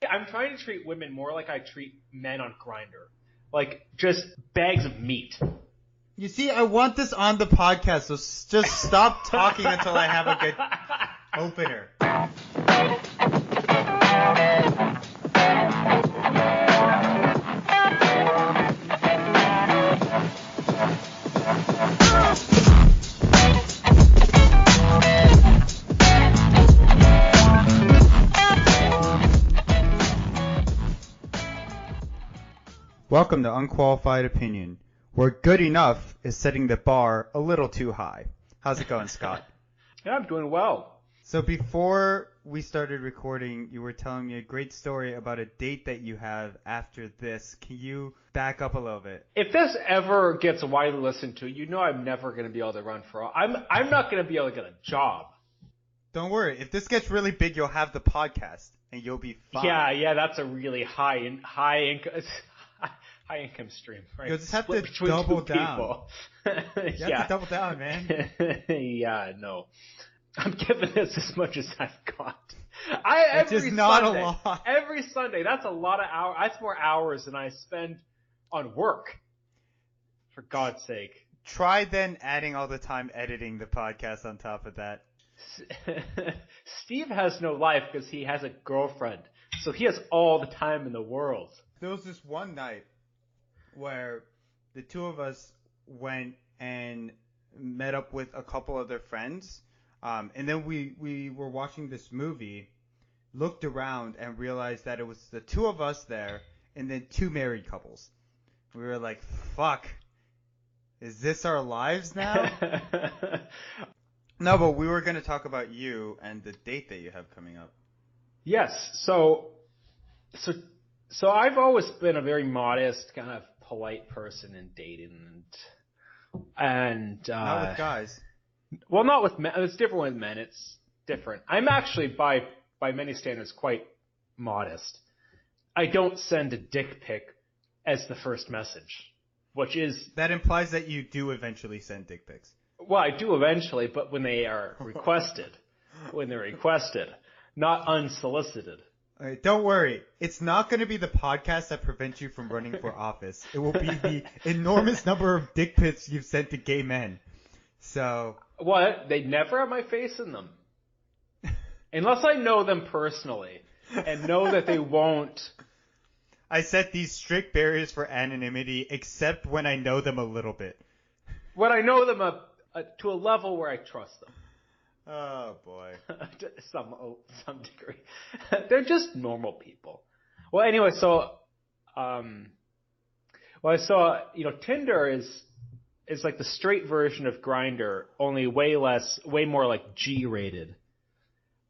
I'm trying to treat women more like I treat men on Grindr. Like, just bags of meat. You see, I want this on the podcast, so just stop talking until I have a good opener. Welcome to Unqualified Opinion, where good enough is setting the bar a little too high. How's it going, Scott? Yeah, I'm doing well. So before we started recording, you were telling me a great story about a date that you have after this. Can you back up a little bit? If this ever gets widely listened to, you know I'm never going to be able to run for. I'm not going to be able to get a job. Don't worry. If this gets really big, you'll have the podcast, and you'll be fine. Yeah, that's a really high income stream, right? You'll just have Split to between double two down. people. You have to double down, man. Yeah, no. I'm giving this as much as I've got. It's just not a lot. Every Sunday, that's a lot of hours. That's more hours than I spend on work. For God's sake. Try then adding all the time editing the podcast on top of that. Steve has no life because he has a girlfriend. So he has all the time in the world. There was this one night where the two of us went and met up with a couple of their friends. And then we were watching this movie, looked around and realized that it was the two of us there and then two married couples. We were like, fuck, is this our lives now? No, but we were going to talk about you and the date that you have coming up. Yes. So I've always been a very modest, kind of polite person in dating and not with guys. Well, not with men. It's different with men. It's different. I'm actually, by many standards, quite modest. I don't send a dick pic as the first message, which is... That implies that you do eventually send dick pics. Well, I do eventually, but when they are requested. When they're requested, not unsolicited. All right, don't worry. It's not going to be the podcast that prevents you from running for office. It will be the enormous number of dick pics you've sent to gay men. So... What? They never have my face in them. Unless I know them personally and know that they won't. I set these strict barriers for anonymity except when I know them a little bit. When I know them to a level where I trust them. Oh, boy. some degree. They're just normal people. Well, anyway, so, I saw, Tinder is like the straight version of Grindr, only way more like G-rated.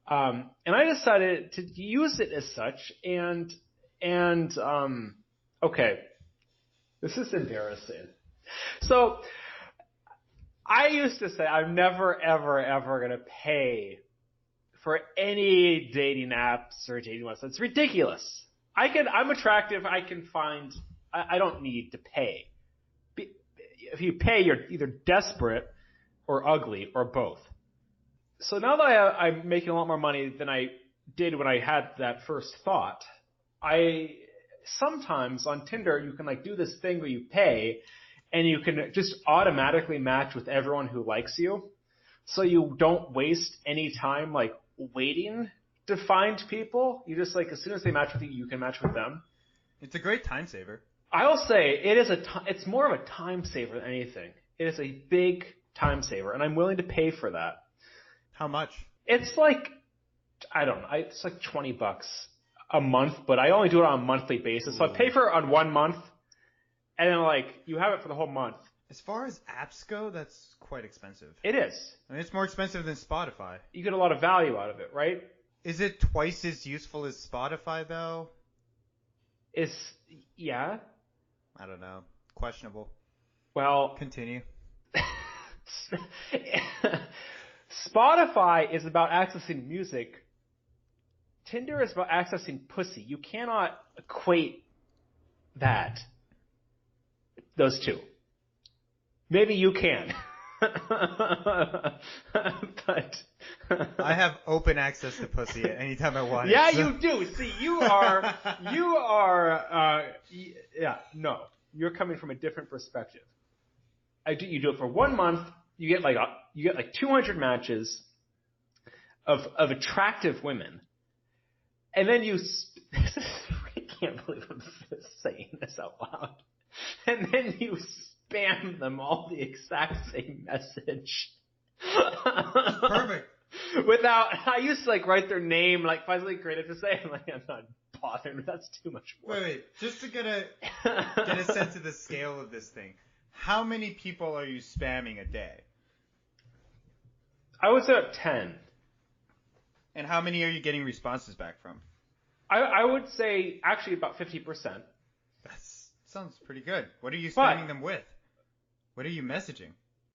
And I decided to use it as such, and okay, this is embarrassing. So, I used to say I'm never, ever, ever gonna pay for any dating apps or dating websites. It's ridiculous. I'm attractive. I don't need to pay. If you pay, you're either desperate or ugly or both. So now that I'm making a lot more money than I did when I had that first thought, sometimes on Tinder you can do this thing where you pay and you can just automatically match with everyone who likes you. So you don't waste any time waiting to find people. You just as soon as they match with you, you can match with them. It's a great time saver. I'll say it's more of a time saver than anything. It is a big time saver, and I'm willing to pay for that. How much? It's I don't know. It's $20 a month, but I only do it on a monthly basis. Ooh. So I pay for it on 1 month, and then you have it for the whole month. As far as apps go, that's quite expensive. It is. I mean, it's more expensive than Spotify. You get a lot of value out of it, right? Is it twice as useful as Spotify, though? Yeah. I don't know. Questionable. Well, continue. Spotify is about accessing music. Tinder is about accessing pussy. You cannot equate those two. Maybe you can. But I have open access to pussy at any time I want Yeah, it. So. you do. See, yeah, no. You're coming from a different perspective. You do it for 1 month, you get like 200 matches of attractive women. And then I can't believe I'm saying this out loud. And then you spam them all the exact same message. Perfect. I used to write their name, find something creative to say. I'm not bothering. That's too much work. Wait. Just to get a sense of the scale of this thing. How many people are you spamming a day? I would say about 10. And how many are you getting responses back from? I would say actually about 50%. That sounds pretty good. What are you spamming them with? What are you messaging?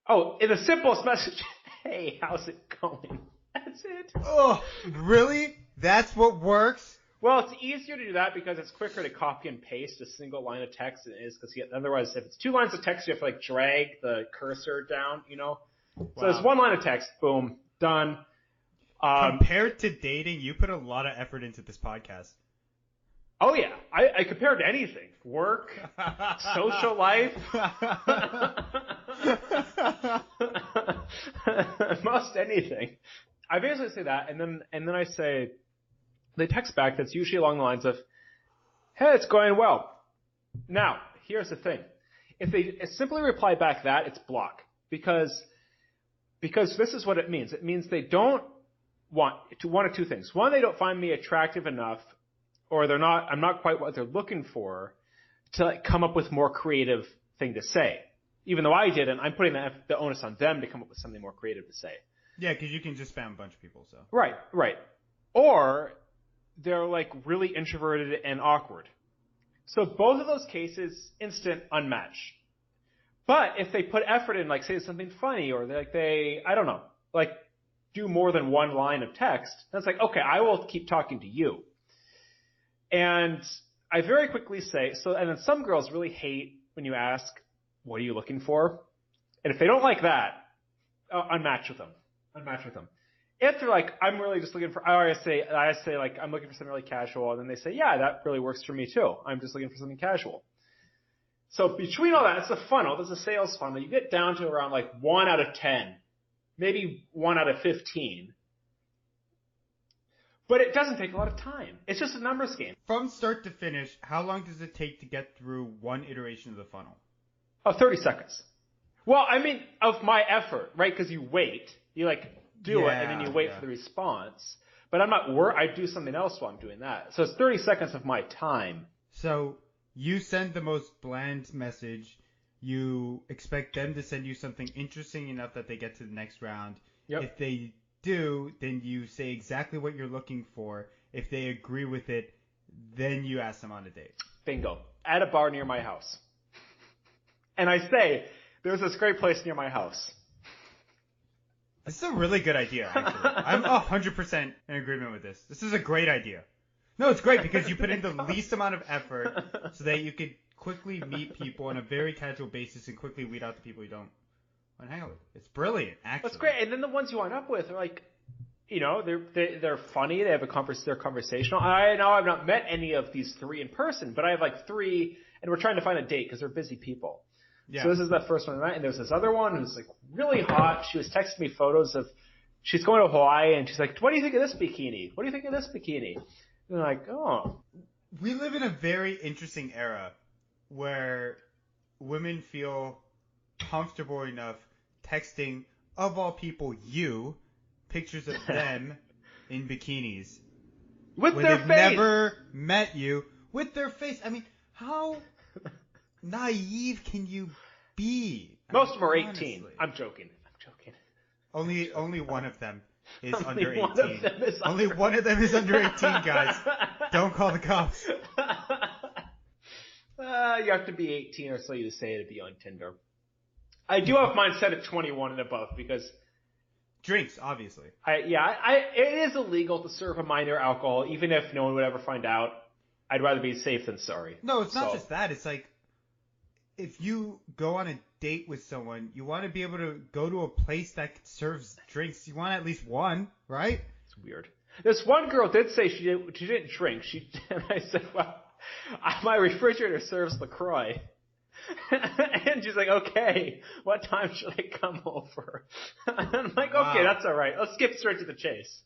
Oh, in the simplest message, hey, how's it going? That's it. Oh, really? That's what works? Well, it's easier to do that because it's quicker to copy and paste a single line of text than it is because otherwise, if it's 2 lines of text, you have to drag the cursor down, Wow. So it's 1 line of text, boom, done. Compared to dating, you put a lot of effort into this podcast. Oh yeah, I compared to anything, work, social life, most anything. I basically say that, and then I say, they text back that's usually along the lines of, hey, it's going well. Now, here's the thing. If they simply reply back that, it's block. Because this is what it means. It means they don't want one of two things. One, they don't find me attractive enough, or I'm not quite what they're looking for to come up with more creative thing to say. Even though I didn't, I'm putting the onus on them to come up with something more creative to say. Yeah, because you can just spam a bunch of people, so. Right. Or they're really introverted and awkward. So both of those cases, instant unmatch. But if they put effort in, say something funny, or I don't know, do more than 1 line of text, that's okay, I will keep talking to you. And I very quickly say, and then some girls really hate when you ask, what are you looking for? And if they don't like that, unmatch with them. If they're I'm really just looking for, I say I'm looking for something really casual, and then they say, yeah, that really works for me too. I'm just looking for something casual. So between all that, it's a funnel. There's a sales funnel. You get down to around 1 out of 10, maybe 1 out of 15. But it doesn't take a lot of time. It's just a numbers game. From start to finish, how long does it take to get through one iteration of the funnel? 30 seconds. Well, I mean, of my effort, right? Because you wait. You do it, and then you wait for the response. But I do something else while I'm doing that. So it's 30 seconds of my time. So you send the most bland message. You expect them to send you something interesting enough that they get to the next round. Yep. If they do, then you say exactly what you're looking for. If they agree with it, then you ask them on a date. Bingo. At a bar near my house. And I say, there's this great place near my house. This is a really good idea, actually. I'm 100% in agreement with this. This is a great idea. No, it's great because you put in the least amount of effort so that you could quickly meet people on a very casual basis and quickly weed out the people you don't want to hang out with. It's brilliant, actually. That's great. And then the ones you wind up with are they're funny. They have they're conversational. I know I've not met any of these 3 in person, but I have 3, and we're trying to find a date because they're busy people. Yeah. So this is the first one tonight, and there's this other one who's really hot. She was texting me photos of, she's going to Hawaii, and she's like, what do you think of this bikini? What do you think of this bikini? And I'm oh. We live in a very interesting era where women feel comfortable enough texting, of all people, you, pictures of them in bikinis. With when their they've face! never met you, with their face. I mean, how naive can you be? Most of them are 18. Honestly. I'm joking. Only one of them is Only under 18. One of them is Only one of them is under 18, guys. Don't call the cops. You have to be 18 or so you say to be on Tinder. I do have mine set at 21 and above because drinks, obviously. It is illegal to serve a minor alcohol, even if no one would ever find out. I'd rather be safe than sorry. No, it's not just that. It's if you go on a date with someone, you want to be able to go to a place that serves drinks. You want at least one, right? It's weird. This one girl did say she didn't drink. And I said, well, my refrigerator serves LaCroix. And she's like, okay, what time should I come over? And I'm like, Wow. okay, that's all right. Let's skip straight to the chase.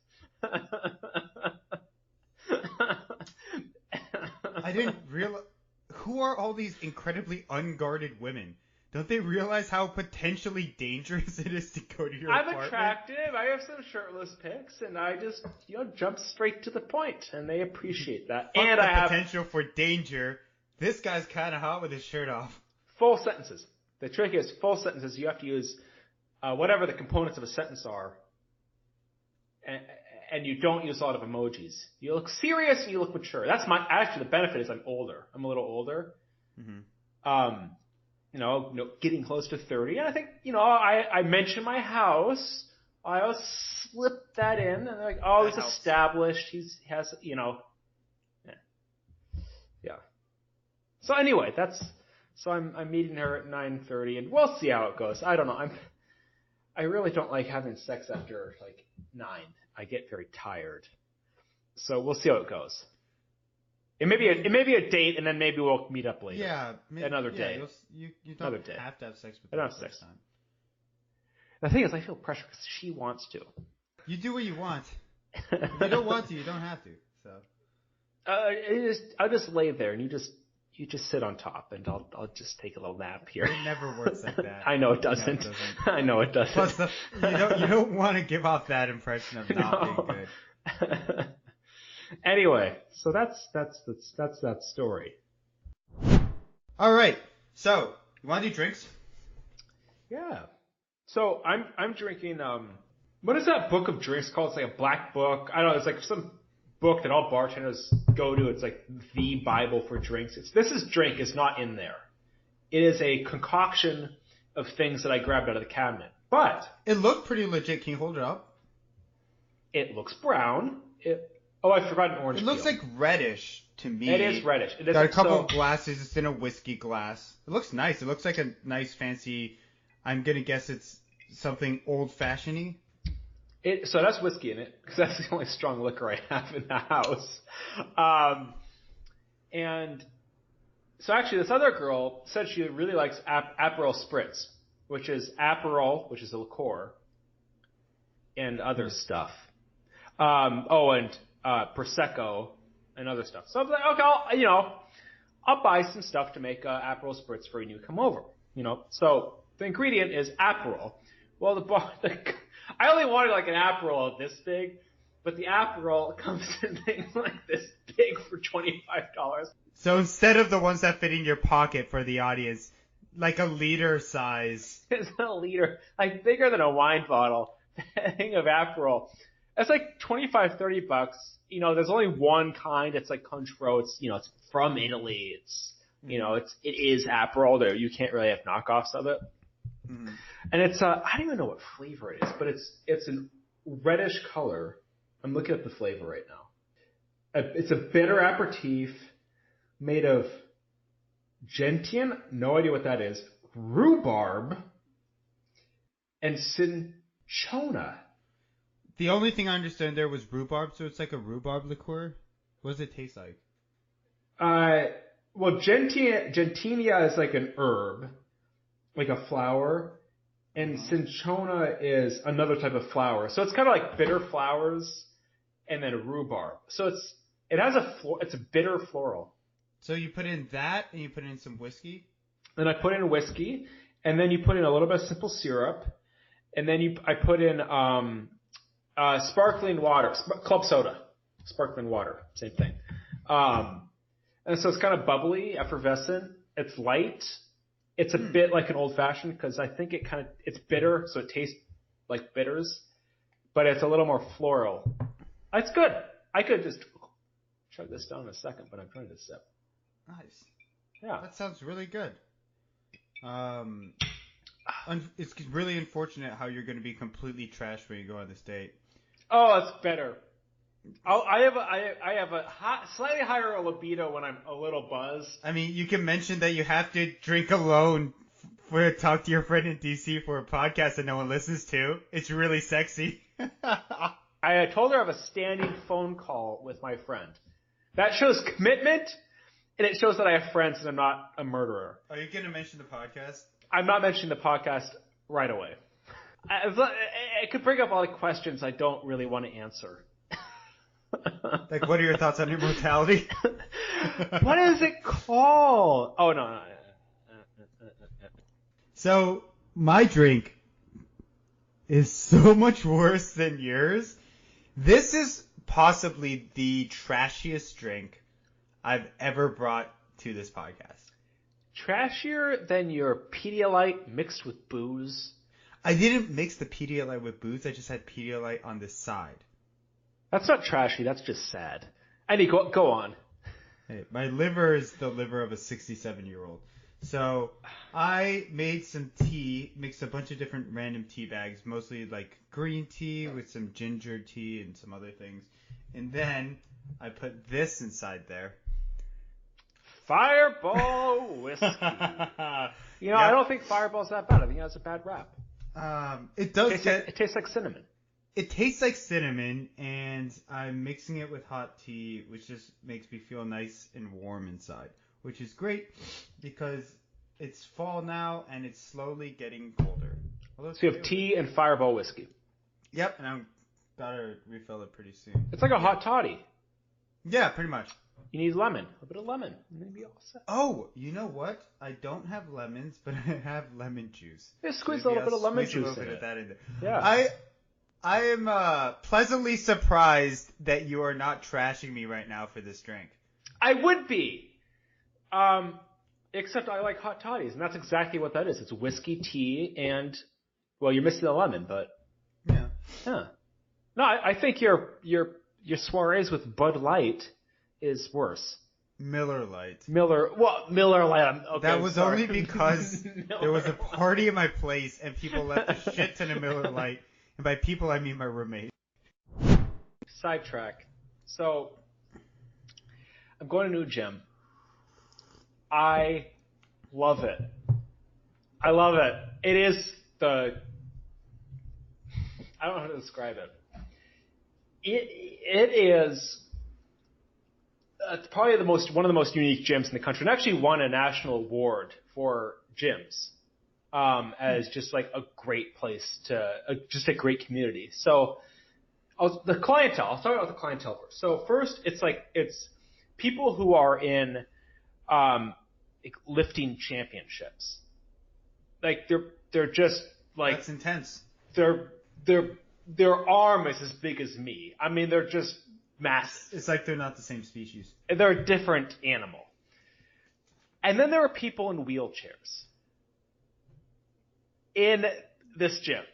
I didn't realize. Who are all these incredibly unguarded women? Don't they realize how potentially dangerous it is to go to your apartment? I'm attractive. I have some shirtless pics, and I just, jump straight to the point, and they appreciate that. Fuck and the I have potential for danger. This guy's kind of hot with his shirt off. full sentences. The trick is full sentences. You have to use whatever the components of a sentence are, and you don't use a lot of emojis. You look serious and you look mature. That's actually the benefit is I'm older. I'm a little older. Mm-hmm. Getting close to 30. And I think, I mentioned my house. I always slip that in, and they're like, oh, he's established. He has, yeah. So anyway, I'm meeting her at 9:30, and we'll see how it goes. I don't know. I really don't like having sex after like 9. I get very tired. So we'll see how it goes. It may be a date, and then maybe we'll meet up later. Yeah, another day. You don't have to have sex with her. I don't have sex. Time. The thing is, I feel pressure because she wants to. You do what you want. If you don't want to, you don't have to. So. I'll just lay there, and you just sit on top, and I'll just take a little nap here. It never works like that. I know it doesn't. I know it doesn't. Plus, you don't want to give off that impression of not being good. Anyway, so that's that story. All right. So, you want to do drinks? Yeah. So I'm drinking. What is that book of drinks called? It's like a black book. I don't know. It's like some book that all bartenders go to. It's like the Bible for drinks. This drink is not in there. It is a concoction of things that I grabbed out of the cabinet. But it looked pretty legit. Can you hold it up? It looks brown. I forgot an orange. It looks like reddish to me. It is reddish. It is got a couple of glasses. It's in a whiskey glass. It looks nice. It looks like a nice fancy. I'm gonna guess it's something old-fashioned-y. So that's whiskey in it, because that's the only strong liquor I have in the house. And so actually this other girl said she really likes Aperol Spritz, which is Aperol, which is a liqueur, and other stuff. And Prosecco and other stuff. So I was like, okay, I'll buy some stuff to make Aperol Spritz for when you come over. So the ingredient is Aperol. Well, I only wanted like an Aperol this big, but the Aperol comes in things like this big for $25. So instead of the ones that fit in your pocket for the audience, like a liter size. It's a liter, like bigger than a wine bottle. Thing of Aperol. It's like $25-$30. There's only one kind. It's like Cointreau. It's it's from Italy. It's it is Aperol. There, you can't really have knockoffs of it. Mm-hmm. And it's I don't even know what flavor it is, but it's a reddish color. I'm looking at the flavor right now. It's a bitter aperitif made of gentian, no idea what that is, rhubarb, and cinchona. The only thing I understood there was rhubarb, so it's like a rhubarb liqueur. What does it taste like? Well, gentinia is like an herb, like a flower, and cinchona is another type of flower. So it's kind of like bitter flowers and then a rhubarb. So it's a bitter floral. So you put in that and you put in some whiskey? Then I put in whiskey, and then you put in a little bit of simple syrup, and then I put in sparkling water, club soda, sparkling water, same thing. And so it's kind of bubbly, effervescent. It's light. It's a bit like an old fashioned because I think it's bitter, so it tastes like bitters, but it's a little more floral. It's good. I could just chug this down in a second, but I'm trying to sip. Nice. Yeah. That sounds really good. It's really unfortunate how you're going to be completely trashed when you go on this date. Oh, it's better. I have a slightly higher libido when I'm a little buzzed. I mean, you can mention that you have to drink alone for talk to your friend in DC for a podcast that no one listens to. It's really sexy. I told her I have a standing phone call with my friend. That shows commitment, and it shows that I have friends and I'm not a murderer. Are you going to mention the podcast? I'm not mentioning the podcast right away. It could bring up all the questions I don't really want to answer. Like, what are your thoughts on immortality? What is it called? Oh, no. So, my drink is so much worse than yours. This is possibly the trashiest drink I've ever brought to this podcast. Trashier than your Pedialyte mixed with booze? I didn't mix the Pedialyte with booze. I just had Pedialyte on the side. That's not trashy. That's just sad. Andy, go on. Hey, my liver is the liver of a 67-year-old. So I made some tea, mixed a bunch of different random tea bags, mostly like green tea with some ginger tea and some other things. And then I put this inside there. Fireball whiskey. You know, I don't think Fireball's that bad. I think it has a bad rap. It does It tastes like cinnamon. It tastes like cinnamon, and I'm mixing it with hot tea, which just makes me feel nice and warm inside, which is great because it's fall now and it's slowly getting colder. So you have tea and Fireball whiskey. Yep, and I'm gotta refill it pretty soon. It's like a hot toddy. Yeah, pretty much. You need lemon, a bit of lemon, and then be all set. Oh, you know what? I don't have lemons, but I have lemon juice. Just squeeze a little bit of lemon juice in it. A little bit of that in there. Yeah. I am pleasantly surprised that you are not trashing me right now for this drink. I would be. Except I like hot toddies, and that's exactly what that is. It's whiskey, tea, and, well, you're missing the lemon, but... Yeah. Yeah. No, I think your soirees with Bud Light is worse. Miller Lite. Miller Lite. Okay, that was sorry. only because there was a party at my place, and people left a shit ton of Miller Lite. And by people, I mean my roommate. Sidetrack. So, I'm going to a new gym. I love it. I love it. It is I don't know how to describe it. It is it's probably one of the most unique gyms in the country, and actually won a national award for gyms. As just like a great place just a great community. So, the clientele. I'll start with the clientele first. So first, it's people who are in like lifting championships. Like they're just like that's intense. Their arm is as big as me. I mean, they're just massive. It's like they're not the same species. They're a different animal. And then there are people in wheelchairs. In this gym,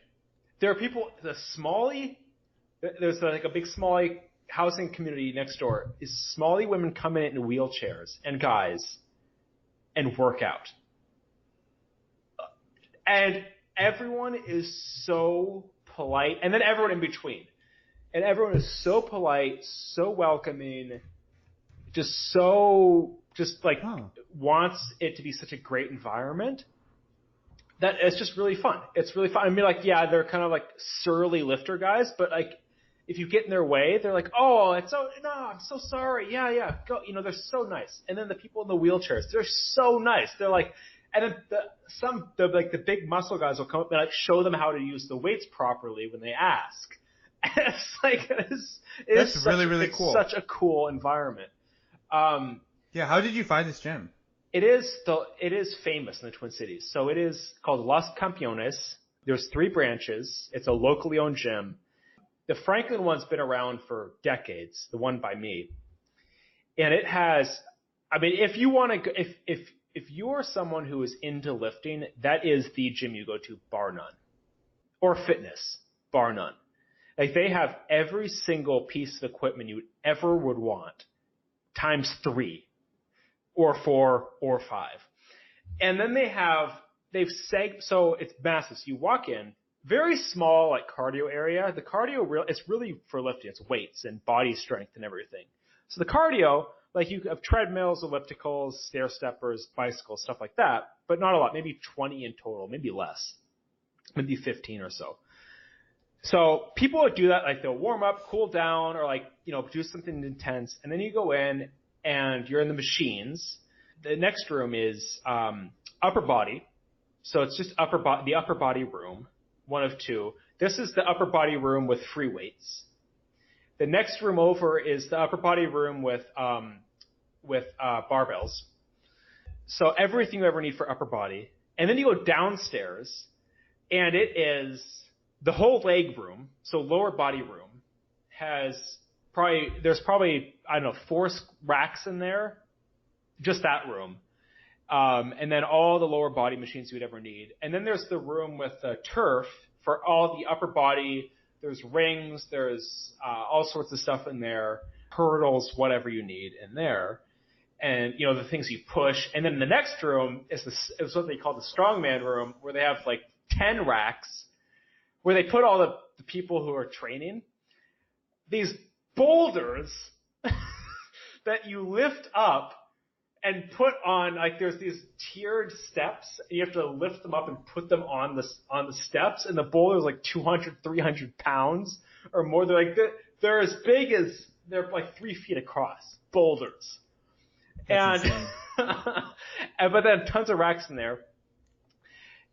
there are people. There's like a big Smalley housing community next door. Is Smalley women come in wheelchairs and guys, and work out, and everyone is so polite, and then everyone in between, and everyone is so polite, so welcoming, wants it to be such a great environment. That it's just really fun. It's really fun. I mean, like, yeah, they're kind of like surly lifter guys, but like, if you get in their way, they're like, oh, I'm so sorry. Yeah, go. You know, they're so nice. And then the people in the wheelchairs, they're so nice. They're like, and then the big muscle guys will come up and like show them how to use the weights properly when they ask. And it's like, that's really cool. Such a cool environment. Yeah. How did you find this gym? It is famous in the Twin Cities. So it is called Los Campeones. There's 3 branches. It's a locally owned gym. The Franklin one's been around for decades, the one by me. And it has, I mean, if you want to, if you're someone who is into lifting, that is the gym you go to, bar none. Or fitness, bar none. Like, they have every single piece of equipment you ever would want, times 3. Or 4 or 5. And then so it's massive. So you walk in, very small like cardio area. The cardio it's really for lifting. It's weights and body strength and everything. So the cardio, like you have treadmills, ellipticals, stair steppers, bicycles, stuff like that, but not a lot. Maybe 20 in total, maybe less, maybe 15 or so. So people would do that, like they'll warm up, cool down, or like, do something intense. And then you go in and you're in the machines. The next room is, upper body. So it's just the upper body room, one of two. This is the upper body room with free weights. The next room over is the upper body room with barbells. So everything you ever need for upper body. And then you go downstairs and it is the whole leg room, so lower body room, there's probably, I don't know, 4 racks in there, just that room. And then all the lower body machines you would ever need. And then there's the room with the turf for all the upper body. There's rings, there's all sorts of stuff in there, hurdles, whatever you need in there. And, the things you push. And then the next room is what they call the strongman room, where they have like 10 racks, where they put all the people who are training. These boulders that you lift up and put on, like there's these tiered steps, and you have to lift them up and put them on the steps, and the boulder's like 200, 300 pounds or more. They're as big as, they're like 3 feet across, boulders. That's and, but then tons of racks in there.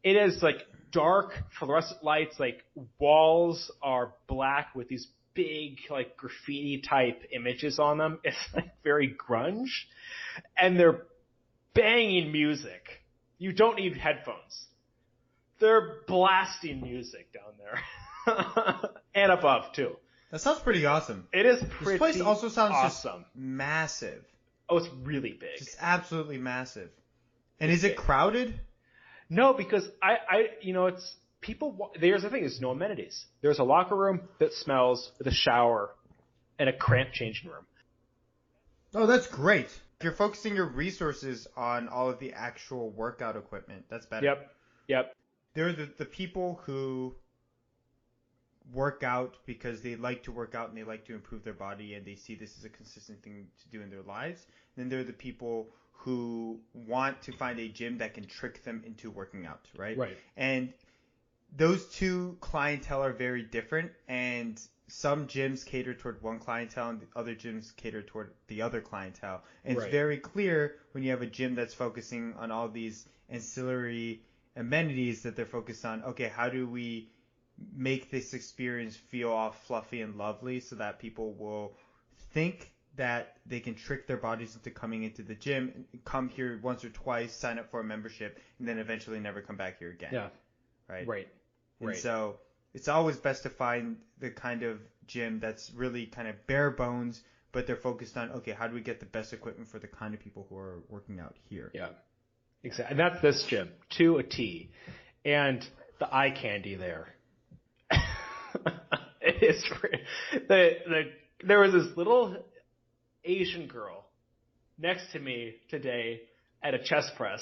It is like dark fluorescent lights, like walls are black with these big like graffiti type images on them. It's like very grunge. And they're banging music. You don't need headphones. They're blasting music down there. And above too. That sounds pretty awesome. It is pretty This place also sounds awesome. Just massive. Oh, it's really big. Just absolutely massive. And is it crowded? No, because it's people. There's the thing: there's no amenities. There's a locker room that smells, with a shower, and a cramp changing room. Oh, that's great. You're focusing your resources on all of the actual workout equipment. That's better. Yep. There are the people who work out because they like to work out and they like to improve their body and they see this as a consistent thing to do in their lives. And then there are the people who want to find a gym that can trick them into working out, right? Right. And those two clientele are very different, and some gyms cater toward one clientele and the other gyms cater toward the other clientele. And It's very clear when you have a gym that's focusing on all these ancillary amenities that they're focused on, okay, how do we make this experience feel all fluffy and lovely so that people will think that they can trick their bodies into coming into the gym, come here once or twice, sign up for a membership, and then eventually never come back here again. Yeah. Right. And so it's always best to find the kind of gym that's really kind of bare bones, but they're focused on, okay, how do we get the best equipment for the kind of people who are working out here? Yeah. Exactly. And that's this gym, to a T. And the eye candy there. It's there was this little Asian girl next to me today at a chest press.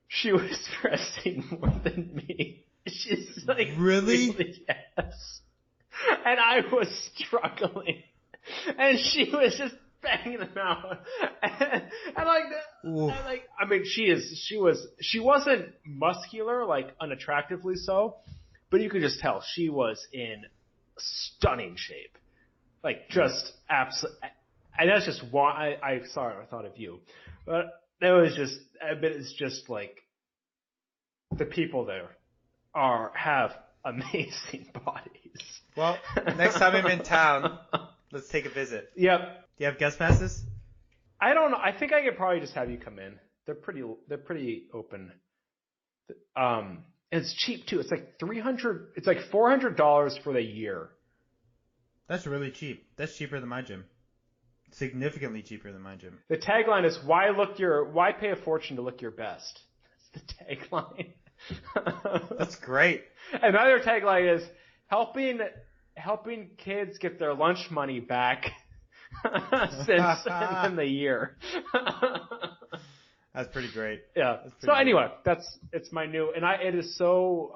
She was pressing more than me. She's like, really? Yes. And I was struggling. And she was just banging them out. She wasn't muscular, like unattractively so, but you could just tell she was in stunning shape. Like just absolutely. And that's just why I thought of you. But it's just like the people there have amazing bodies. Well, next time I'm in town, let's take a visit. Yep. Do you have guest passes? I don't know. I think I could probably just have you come in. They're pretty open. It's cheap too. It's like $300. It's like $400 for the year. That's really cheap. That's cheaper than my gym. Significantly cheaper than my gym. The tagline is why pay a fortune to look your best? That's the tagline. That's great. Another tagline is helping kids get their lunch money back in the year. That's pretty great. Yeah. So anyway, it's my new, and it is so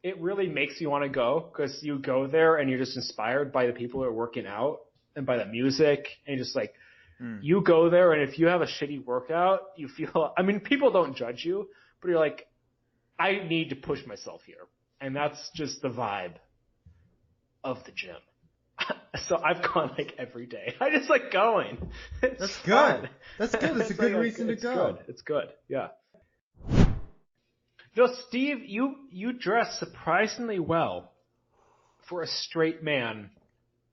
it really makes you want to go because you go there and you're just inspired by the people who are working out and by the music and just like you go there and if you have a shitty workout, you feel. I mean, people don't judge you, but you're like, I need to push myself here, and that's just the vibe of the gym. So I've gone like every day. I just like going. That's good. That's good. That's a good reason to go. It's good. Yeah. You know, Steve, you dress surprisingly well for a straight man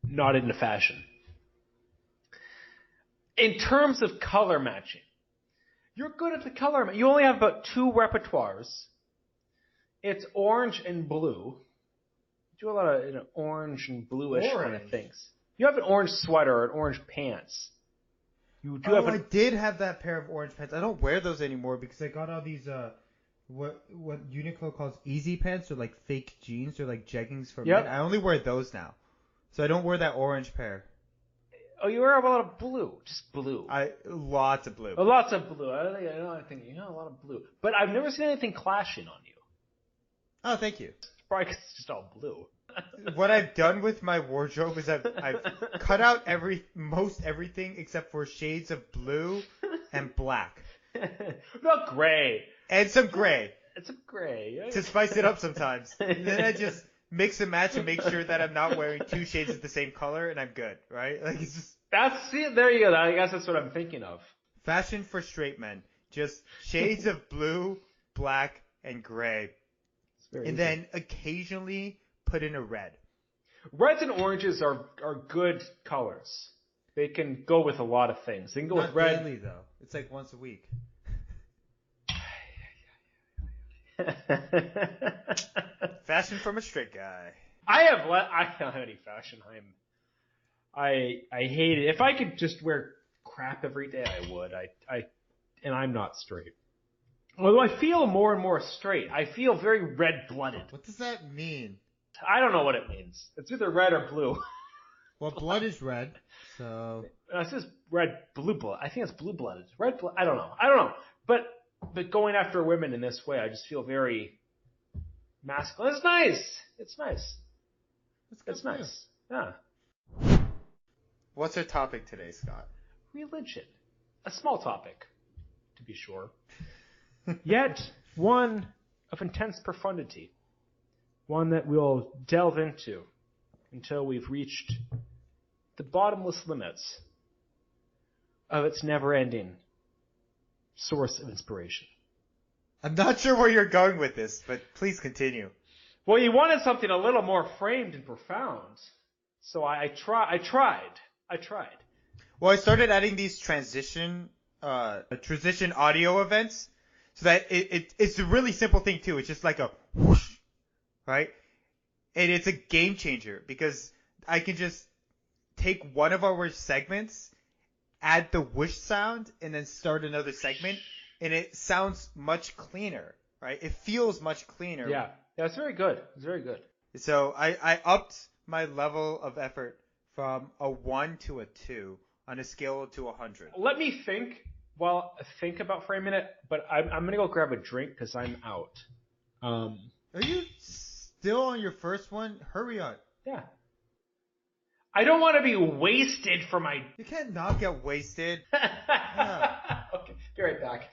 not into fashion. In terms of color matching, you're good at the color. You only have about 2 repertoires. It's orange and blue. You do a lot of orange and bluish kind of things. You have an orange sweater or an orange pants. You do have. I did have that pair of orange pants. I don't wear those anymore because I got all these what Uniqlo calls easy pants, or like fake jeans, or like jeggings for men. I only wear those now, so I don't wear that orange pair. Oh, you wear a lot of blue, just blue. Lots of blue. Lots of blue. I think a lot of blue, but I've never seen anything clashing on you. Oh, thank you. Probably because it's just all blue. What I've done with my wardrobe is I've cut out most everything except for shades of blue and black. Not gray. And some gray. It's some gray. To spice it up sometimes. And then I just mix and match and make sure that I'm not wearing 2 shades of the same color and I'm good, right? Like it's just there you go. I guess that's what I'm thinking of. Fashion for straight men. Just shades of blue, black, and gray. And then occasionally put in a red. Reds and oranges are good colors. They can go with a lot of things. They can go with red. Not daily though. It's like once a week. Fashion from a straight guy. I don't have any fashion. I hate it. If I could just wear crap every day, I would. And I'm not straight. Although I feel more and more straight. I feel very red-blooded. What does that mean? I don't know what it means. It's either red or blue. Well, blood is red, so... It says blue blood. I think it's blue-blooded. Red blood. I don't know. But going after women in this way, I just feel very masculine. It's nice. It's nice. Yeah. What's our topic today, Scott? Religion. A small topic, to be sure. Yet one of intense profundity. One that we'll delve into until we've reached the bottomless limits of its never-ending source of inspiration. I'm not sure where you're going with this, but please continue. Well, you wanted something a little more framed and profound, so I tried. Well, I started adding these transition audio events, so that it's a really simple thing too. It's just like a whoosh, right? And it's a game changer because I can just take one of our segments, add the whoosh sound, and then start another segment, and it sounds much cleaner, right? It feels much cleaner. Yeah, it's very good. So I upped my level of effort from a 1 to a 2 on a scale to 100. Let me think about framing it, but I'm going to go grab a drink because I'm out. Are you still on your first one? Hurry up. Yeah. I don't want to be wasted for my... You can't not get wasted. Yeah. Okay, be right back.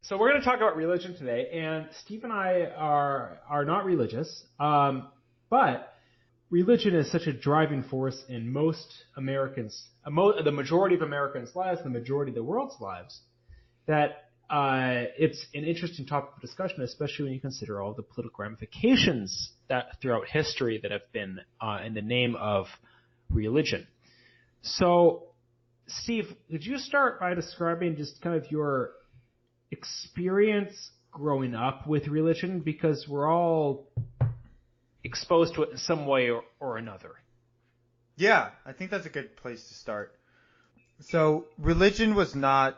So we're going to talk about religion today, and Steve and I are not religious, but religion is such a driving force in most Americans, the majority of Americans' lives, the majority of the world's lives, that it's an interesting topic of discussion, especially when you consider all the political ramifications that throughout history that have been in the name of religion. So, Steve, could you start by describing just kind of your experience growing up with religion, because we're all exposed to it in some way or another? Yeah, I think that's a good place to start. So religion was not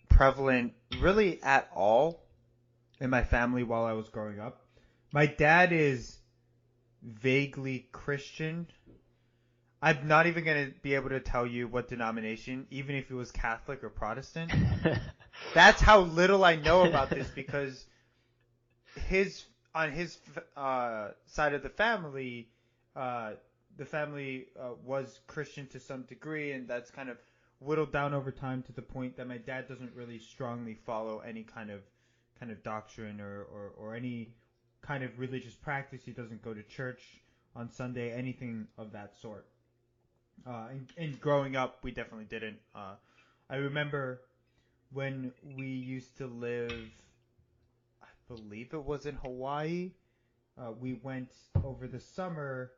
prevalent really at all in my family while I was growing up. My dad is vaguely Christian. I'm not even going to be able to tell you what denomination, even if it was Catholic or Protestant. That's how little I know about this, because his on his side of the family was Christian to some degree, and that's kind of whittled down over time to the point that my dad doesn't really strongly follow any kind of doctrine or any kind of religious practice. He doesn't go to church on Sunday, anything of that sort. And growing up, we definitely didn't. I remember when we used to live, I believe it was in Hawaii. We went over the summer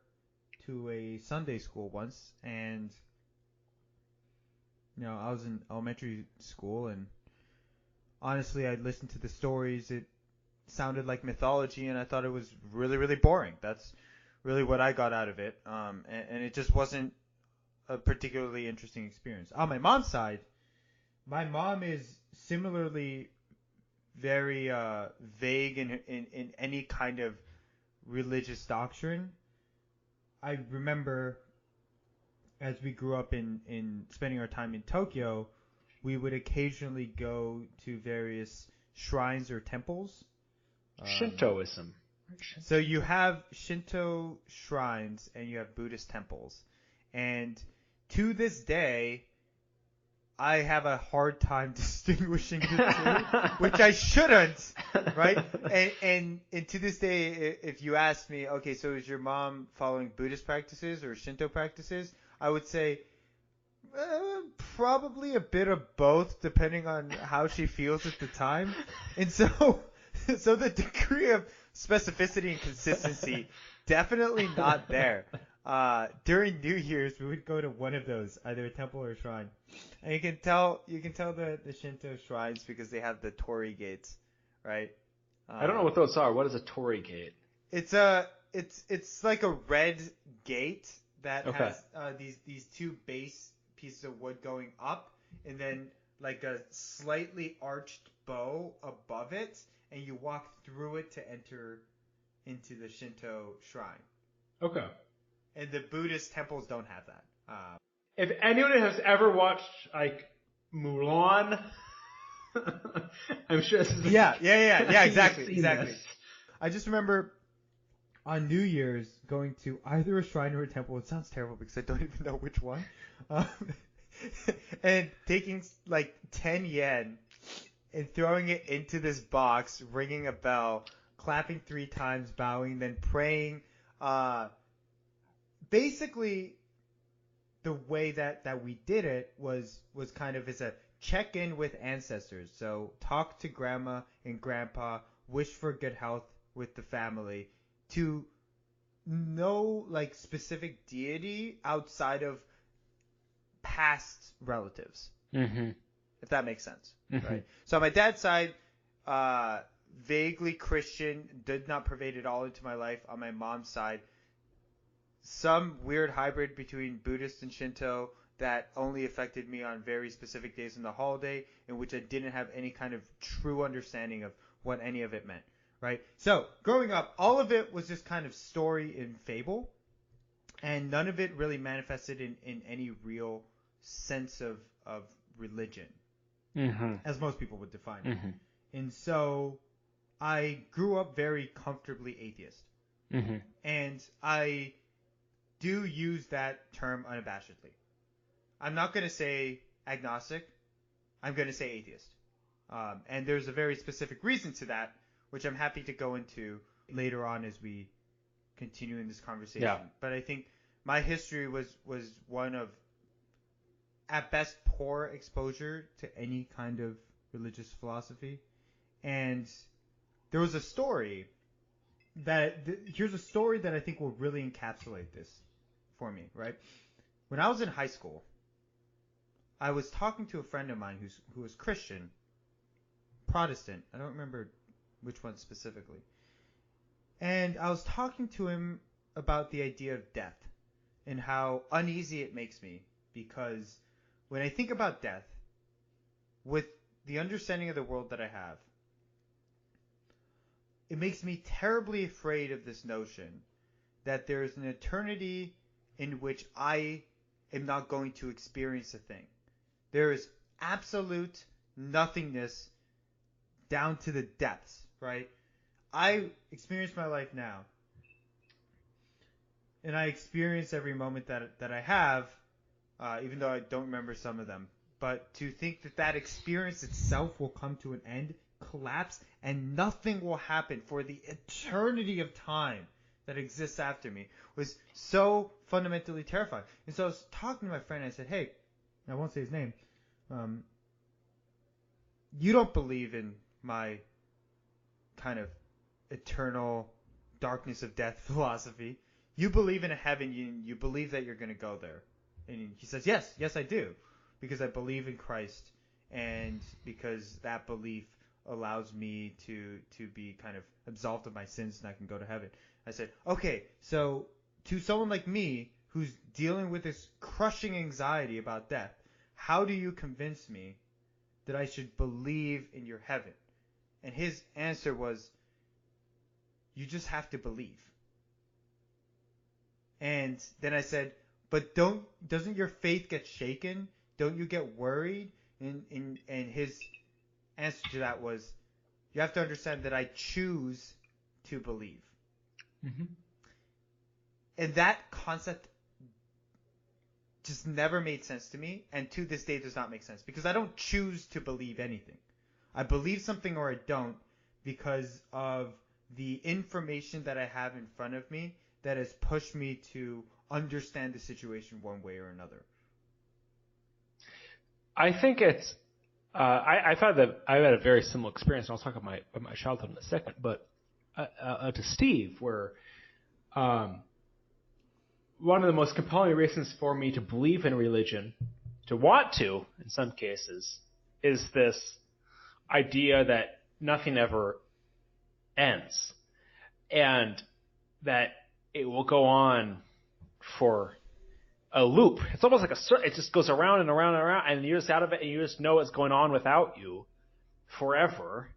to a Sunday school once, and I was in elementary school, and honestly, I listened to the stories. It sounded like mythology, and I thought it was really, really boring. That's really what I got out of it, and it just wasn't a particularly interesting experience. On my mom's side, my mom is similarly very vague in any kind of religious doctrine. I remember as we grew up in spending our time in Tokyo, we would occasionally go to various shrines or temples. Shintoism. So you have Shinto shrines and you have Buddhist temples. And to this day, I have a hard time distinguishing the two, which I shouldn't, right? And to this day, if you ask me, okay, so is your mom following Buddhist practices or Shinto practices? I would say probably a bit of both, depending on how she feels at the time. And so the degree of specificity and consistency, definitely not there. During New Year's, we would go to one of those, either a temple or a shrine. And you can tell the Shinto shrines because they have the torii gates, right? I don't know what those are. What is a torii gate? It's like a red gate that has these two base pieces of wood going up, and then like a slightly arched bow above it, and you walk through it to enter into the Shinto shrine. Okay. And the Buddhist temples don't have that. If anyone has ever watched like Mulan, I'm sure this is yeah, exactly. This. I just remember on New Year's going to either a shrine or a temple. It sounds terrible because I don't even know which one. And taking like 10 yen and throwing it into this box, ringing a bell, clapping 3 times, bowing, then praying. Basically, the way that we did it was kind of as a check-in with ancestors. So talk to grandma and grandpa, wish for good health with the family, to no like specific deity outside of past relatives. Mm-hmm. If that makes sense, mm-hmm. Right? So on my dad's side, vaguely Christian, did not pervade it all into my life. On my mom's side, some weird hybrid between Buddhist and Shinto that only affected me on very specific days in the holiday, in which I didn't have any kind of true understanding of what any of it meant, right? So, growing up, all of it was just kind of story and fable, and none of it really manifested in any real sense of religion, mm-hmm. as most people would define it. Mm-hmm. And so, I grew up very comfortably atheist. Mm-hmm. And I do use that term unabashedly. I'm not going to say agnostic. I'm going to say atheist. And there's a very specific reason to that, which I'm happy to go into later on as we continue in this conversation. Yeah. But I think my history was one of, at best, poor exposure to any kind of religious philosophy. And there was a story here's a story that I think will really encapsulate this for me, right? When I was in high school, I was talking to a friend of mine who was Christian, Protestant. I don't remember which one specifically. And I was talking to him about the idea of death and how uneasy it makes me, because when I think about death, with the understanding of the world that I have, it makes me terribly afraid of this notion that there is an eternity in which I am not going to experience a thing. There is absolute nothingness down to the depths, right? I experience my life now, and I experience every moment that I have, even though I don't remember some of them. But to think that experience itself will come to an end, collapse, and nothing will happen for the eternity of time that exists after me was so fundamentally terrifying. And so I was talking to my friend and I said, hey, and I won't say his name, you don't believe in my kind of eternal darkness of death philosophy. You believe in a heaven, you believe that you're going to go there. And he says, yes I do, because I believe in Christ, and because that belief allows me to be kind of absolved of my sins and I can go to heaven. I said, okay, so to someone like me who's dealing with this crushing anxiety about death, how do you convince me that I should believe in your heaven? And his answer was, you just have to believe. And then I said, but doesn't your faith get shaken? Don't you get worried? And his answer to that was, you have to understand that I choose to believe. Mm-hmm. And that concept just never made sense to me, and to this day does not make sense, because I don't choose to believe anything. I believe something or I don't because of the information that I have in front of me that has pushed me to understand the situation one way or another. I think it's. I thought that I had a very similar experience, and I'll talk about my childhood in a second. But to Steve, where one of the most compelling reasons for me to believe in religion, to want to, in some cases, is this idea that nothing ever ends, and that it will go on for a loop. It's almost like it just goes around and around and around, and you're just out of it, and you just know it's going on without you forever.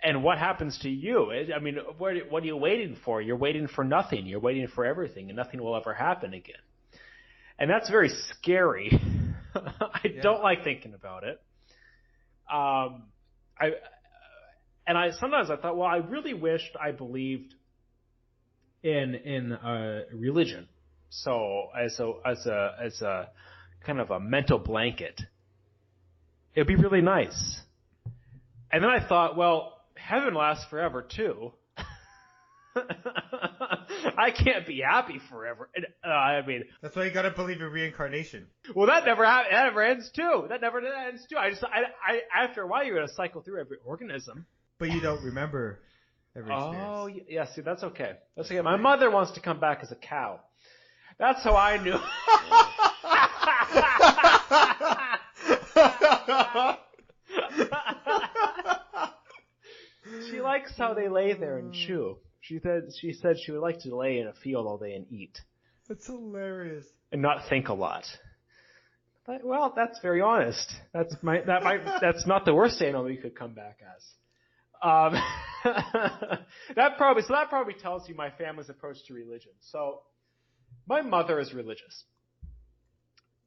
And what happens to you? I mean, what are you waiting for? You're waiting for nothing. You're waiting for everything, and nothing will ever happen again. And that's very scary. I don't like thinking about it. Sometimes I thought, well, I really wished I believed in religion. So as a kind of a mental blanket, it'd be really nice. And then I thought, well, heaven lasts forever too. I can't be happy forever. I mean, that's why you gotta believe in reincarnation. Well, that never ends too. That never ends too. I after a while, you're gonna cycle through every organism. But you don't remember every experience. Oh, yeah. See, that's okay. That's okay. My mother wants to come back as a cow. That's how I knew. She likes how they lay there and chew. She said she would like to lay in a field all day and eat. That's hilarious. And not think a lot. But, well, that's very honest. That's not the worst animal you could come back as. That probably tells you my family's approach to religion. So, my mother is religious.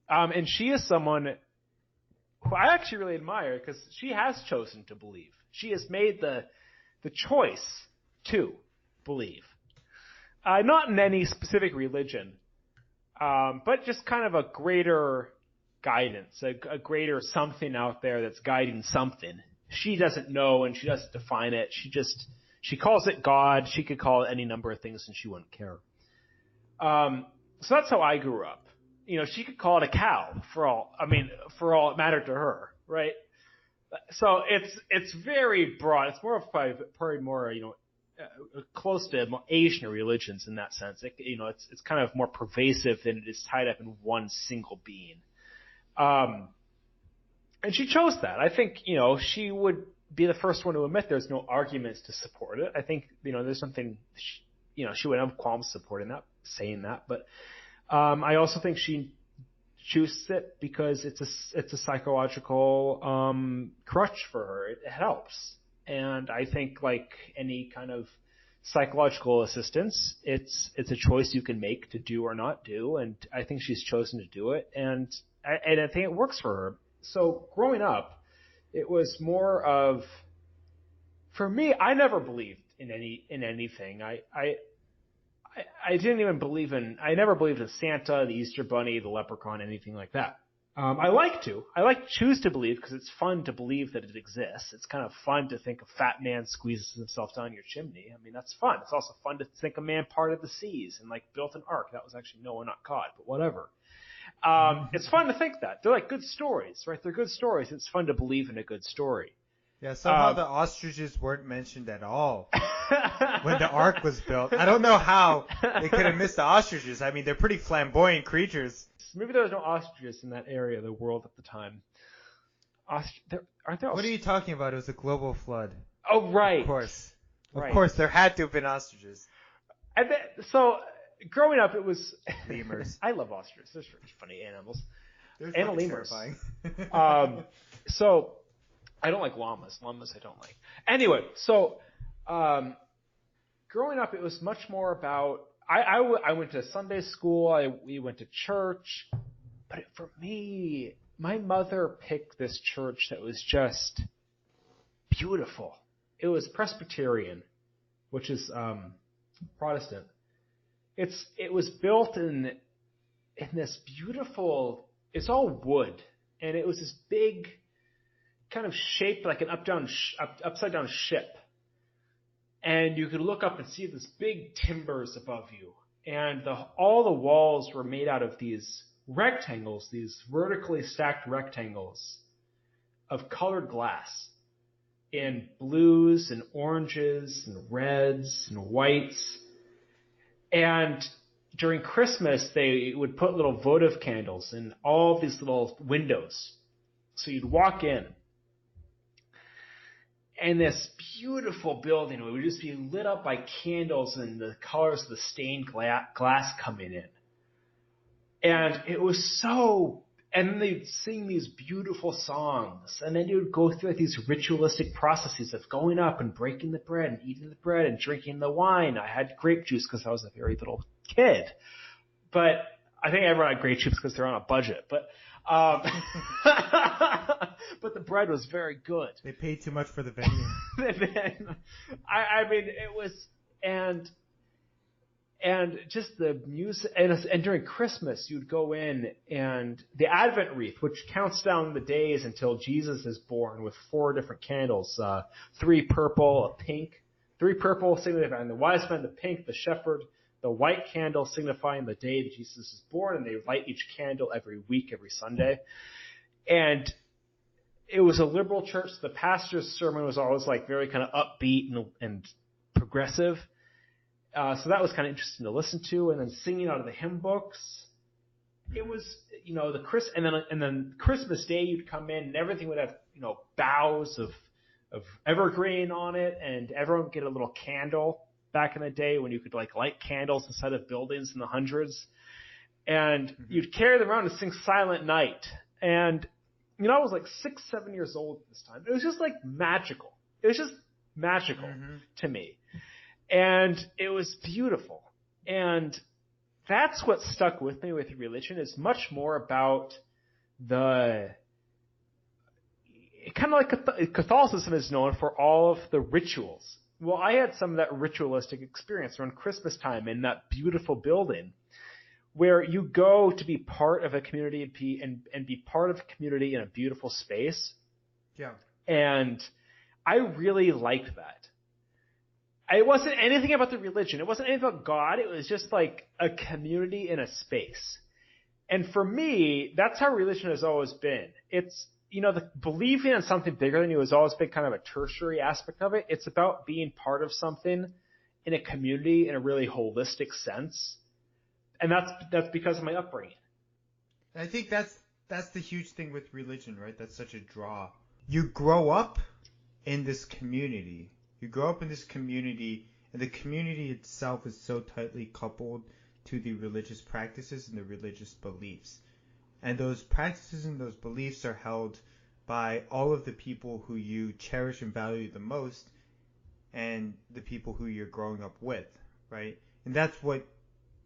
And she is someone who I actually really admire because she has chosen to believe. She has made the choice to believe. Not in any specific religion, but just kind of a greater guidance, a greater something out there that's guiding something. She doesn't know and she doesn't define it. She calls it God. She could call it any number of things and she wouldn't care. So that's how I grew up. You know, she could call it a cow for all it mattered to her, right? So it's very broad. It's more of probably more, close to Asian religions in that sense. It's kind of more pervasive than it is tied up in one single being. And she chose that. I think, she would be the first one to admit there's no arguments to support it. I think, there's something, she would have qualms supporting that, saying that. But I also think she chooses it because it's a psychological crutch for her. It helps. And I think like any kind of psychological assistance, it's a choice you can make to do or not do. And I think she's chosen to do it. And I think it works for her. so growing up, it was more of, for me, I never believed in anything. I didn't even believe in, I never believed in Santa, the Easter Bunny, the Leprechaun, anything like that. I like to. I like to choose to believe because it's fun to believe that it exists. It's kind of fun to think a fat man squeezes himself down your chimney. I mean, that's fun. It's also fun to think a man parted the seas and like built an ark. That was actually Noah, not God, but whatever. It's fun to think that. They're like good stories, right? They're good stories. It's fun to believe in a good story. Yeah, somehow the ostriches weren't mentioned at all when the ark was built. I don't know how they could have missed the ostriches. I mean, they're pretty flamboyant creatures. Maybe there was no ostriches in that area of the world at the time. Aren't there? What are you talking about? It was a global flood. Oh, right. Of course. Right. Of course, there had to have been ostriches. And then, so, growing up, it was... Lemurs. I love ostriches. They're funny animals. They're and lemurs. terrifying. So, I don't like llamas. Llamas I don't like. Anyway, so, growing up, it was much more about... I went to Sunday school. We went to church. But for me, my mother picked this church that was just beautiful. It was Presbyterian, which is Protestant. It was built in this beautiful. It's all wood, and it was this big, kind of shaped like an upside down ship. And you could look up and see this big timbers above you, and all the walls were made out of these rectangles, these vertically stacked rectangles of colored glass in blues and oranges and reds and whites. And during Christmas, they would put little votive candles in all of these little windows. So you'd walk in, and this beautiful building would just be lit up by candles and the colors of the stained glass coming in. And it was so, and then they'd sing these beautiful songs, and then you would go through like these ritualistic processes of going up and breaking the bread and eating the bread and drinking the wine. I had grape juice because I was a very little kid, but I think everyone had grape juice because they're on a budget. But but the bread was very good. They paid too much for the venue. I mean, it was, and just the music, and during Christmas, you'd go in, and the Advent wreath, which counts down the days until Jesus is born with 4 different candles, 3 purple, a pink, 3 purple signifying the wise men, the pink, the shepherd, the white candle signifying the day that Jesus is born, and they light each candle every week, every Sunday. And it was a liberal church. The pastor's sermon was always like very kind of upbeat and progressive. So that was kind of interesting to listen to. And then singing out of the hymn books. It was, and then Christmas Day you'd come in and everything would have, boughs of evergreen on it, and everyone would get a little candle back in the day when you could like light candles inside of buildings in the hundreds. And you'd carry them around and sing Silent Night. And, I was like 6, 7 years old at this time. It was just like magical. It was just magical to me. And it was beautiful. And that's what stuck with me with religion, is much more about the, kind of like Catholicism is known for all of the rituals. Well, I had some of that ritualistic experience around Christmas time in that beautiful building where you go to be part of a community and be part of a community in a beautiful space. Yeah. And I really liked that. It wasn't anything about the religion. It wasn't anything about God. It was just like a community in a space. And for me, that's how religion has always been. It's, the believing in something bigger than you has always been kind of a tertiary aspect of it. It's about being part of something in a community in a really holistic sense. And that's because of my upbringing. I think that's the huge thing with religion, right? That's such a draw. You grow up in this community. You grow up in this community, and the community itself is so tightly coupled to the religious practices and the religious beliefs. And those practices and those beliefs are held by all of the people who you cherish and value the most, and the people who you're growing up with, right? And that's what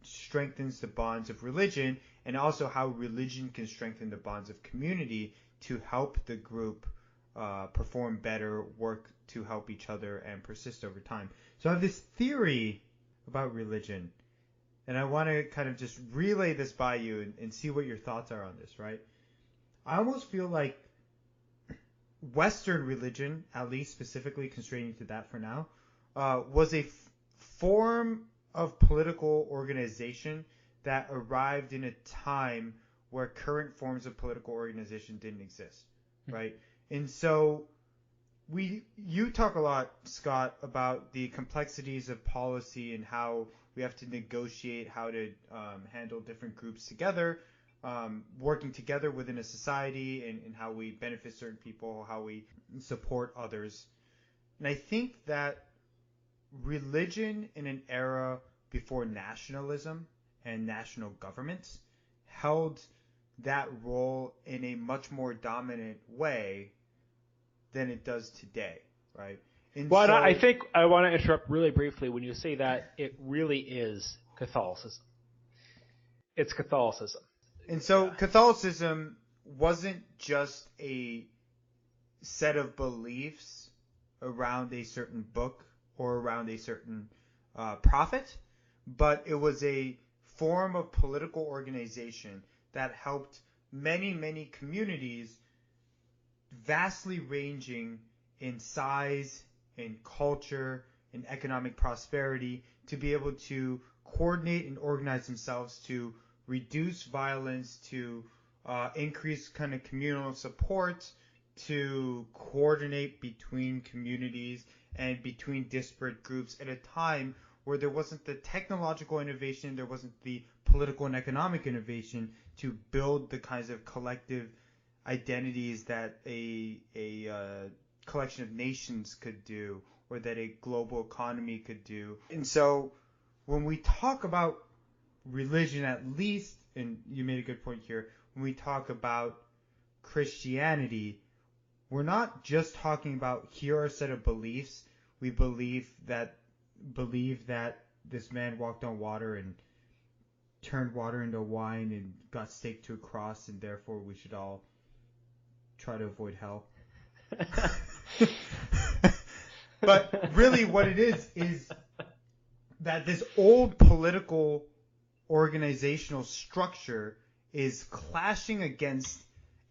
strengthens the bonds of religion, and also how religion can strengthen the bonds of community, to help the group perform better, work to help each other, and persist over time. So I have this theory about religion, and I want to kind of just relay this by you and see what your thoughts are on this, right? I almost feel like Western religion, at least specifically constraining to that for now, was a form of political organization that arrived in a time where current forms of political organization didn't exist, right? And so you talk a lot, Scott, about the complexities of policy and how we have to negotiate how to handle different groups together, working together within a society, and how we benefit certain people, how we support others. And I think that religion in an era before nationalism and national governments held that role in a much more dominant way than it does today, right? And Well, so, I think I want to interrupt really briefly when you say that it really is Catholicism. It's Catholicism. And so Catholicism wasn't just a set of beliefs around a certain book or around a certain prophet, but it was a form of political organization that helped many, many communities, vastly ranging in size, in culture, in economic prosperity, to be able to coordinate and organize themselves to reduce violence, to increase kind of communal support, to coordinate between communities and between disparate groups at a time where there wasn't the technological innovation, there wasn't the political and economic innovation to build the kinds of collective identities that a collection of nations could do, or that a global economy could do. And so when we talk about religion, at least, and you made a good point here, when we talk about Christianity, we're not just talking about here are a set of beliefs. We believe that this man walked on water and turned water into wine and got staked to a cross, and therefore we should all try to avoid hell. But really what it is that this old political organizational structure is clashing against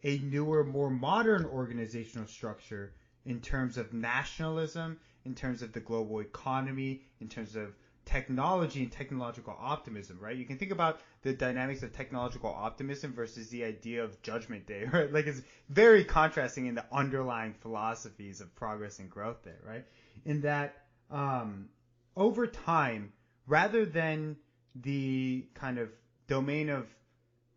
a newer, more modern organizational structure in terms of nationalism, in terms of the global economy, in terms of technology and technological optimism, right? You can think about the dynamics of technological optimism versus the idea of Judgment Day, right? Like, it's very contrasting in the underlying philosophies of progress and growth there, right? In that, over time, rather than the kind of domain of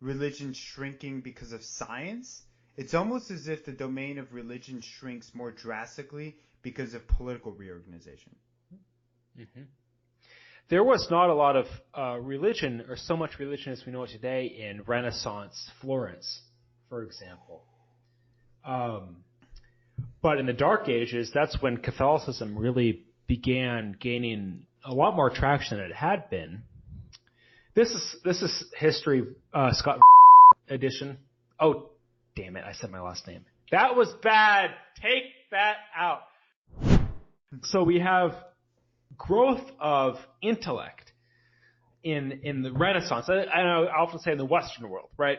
religion shrinking because of science, it's almost as if the domain of religion shrinks more drastically because of political reorganization. Mm-hmm. There was not a lot of religion, or so much religion as we know it today, in Renaissance Florence, for example. But in the Dark Ages, that's when Catholicism really began gaining a lot more traction than it had been. This is history, Scott edition. Oh, damn it! I said my last name. That was bad. Take that out. So we have growth of intellect in the Renaissance. I often say in the Western world, right?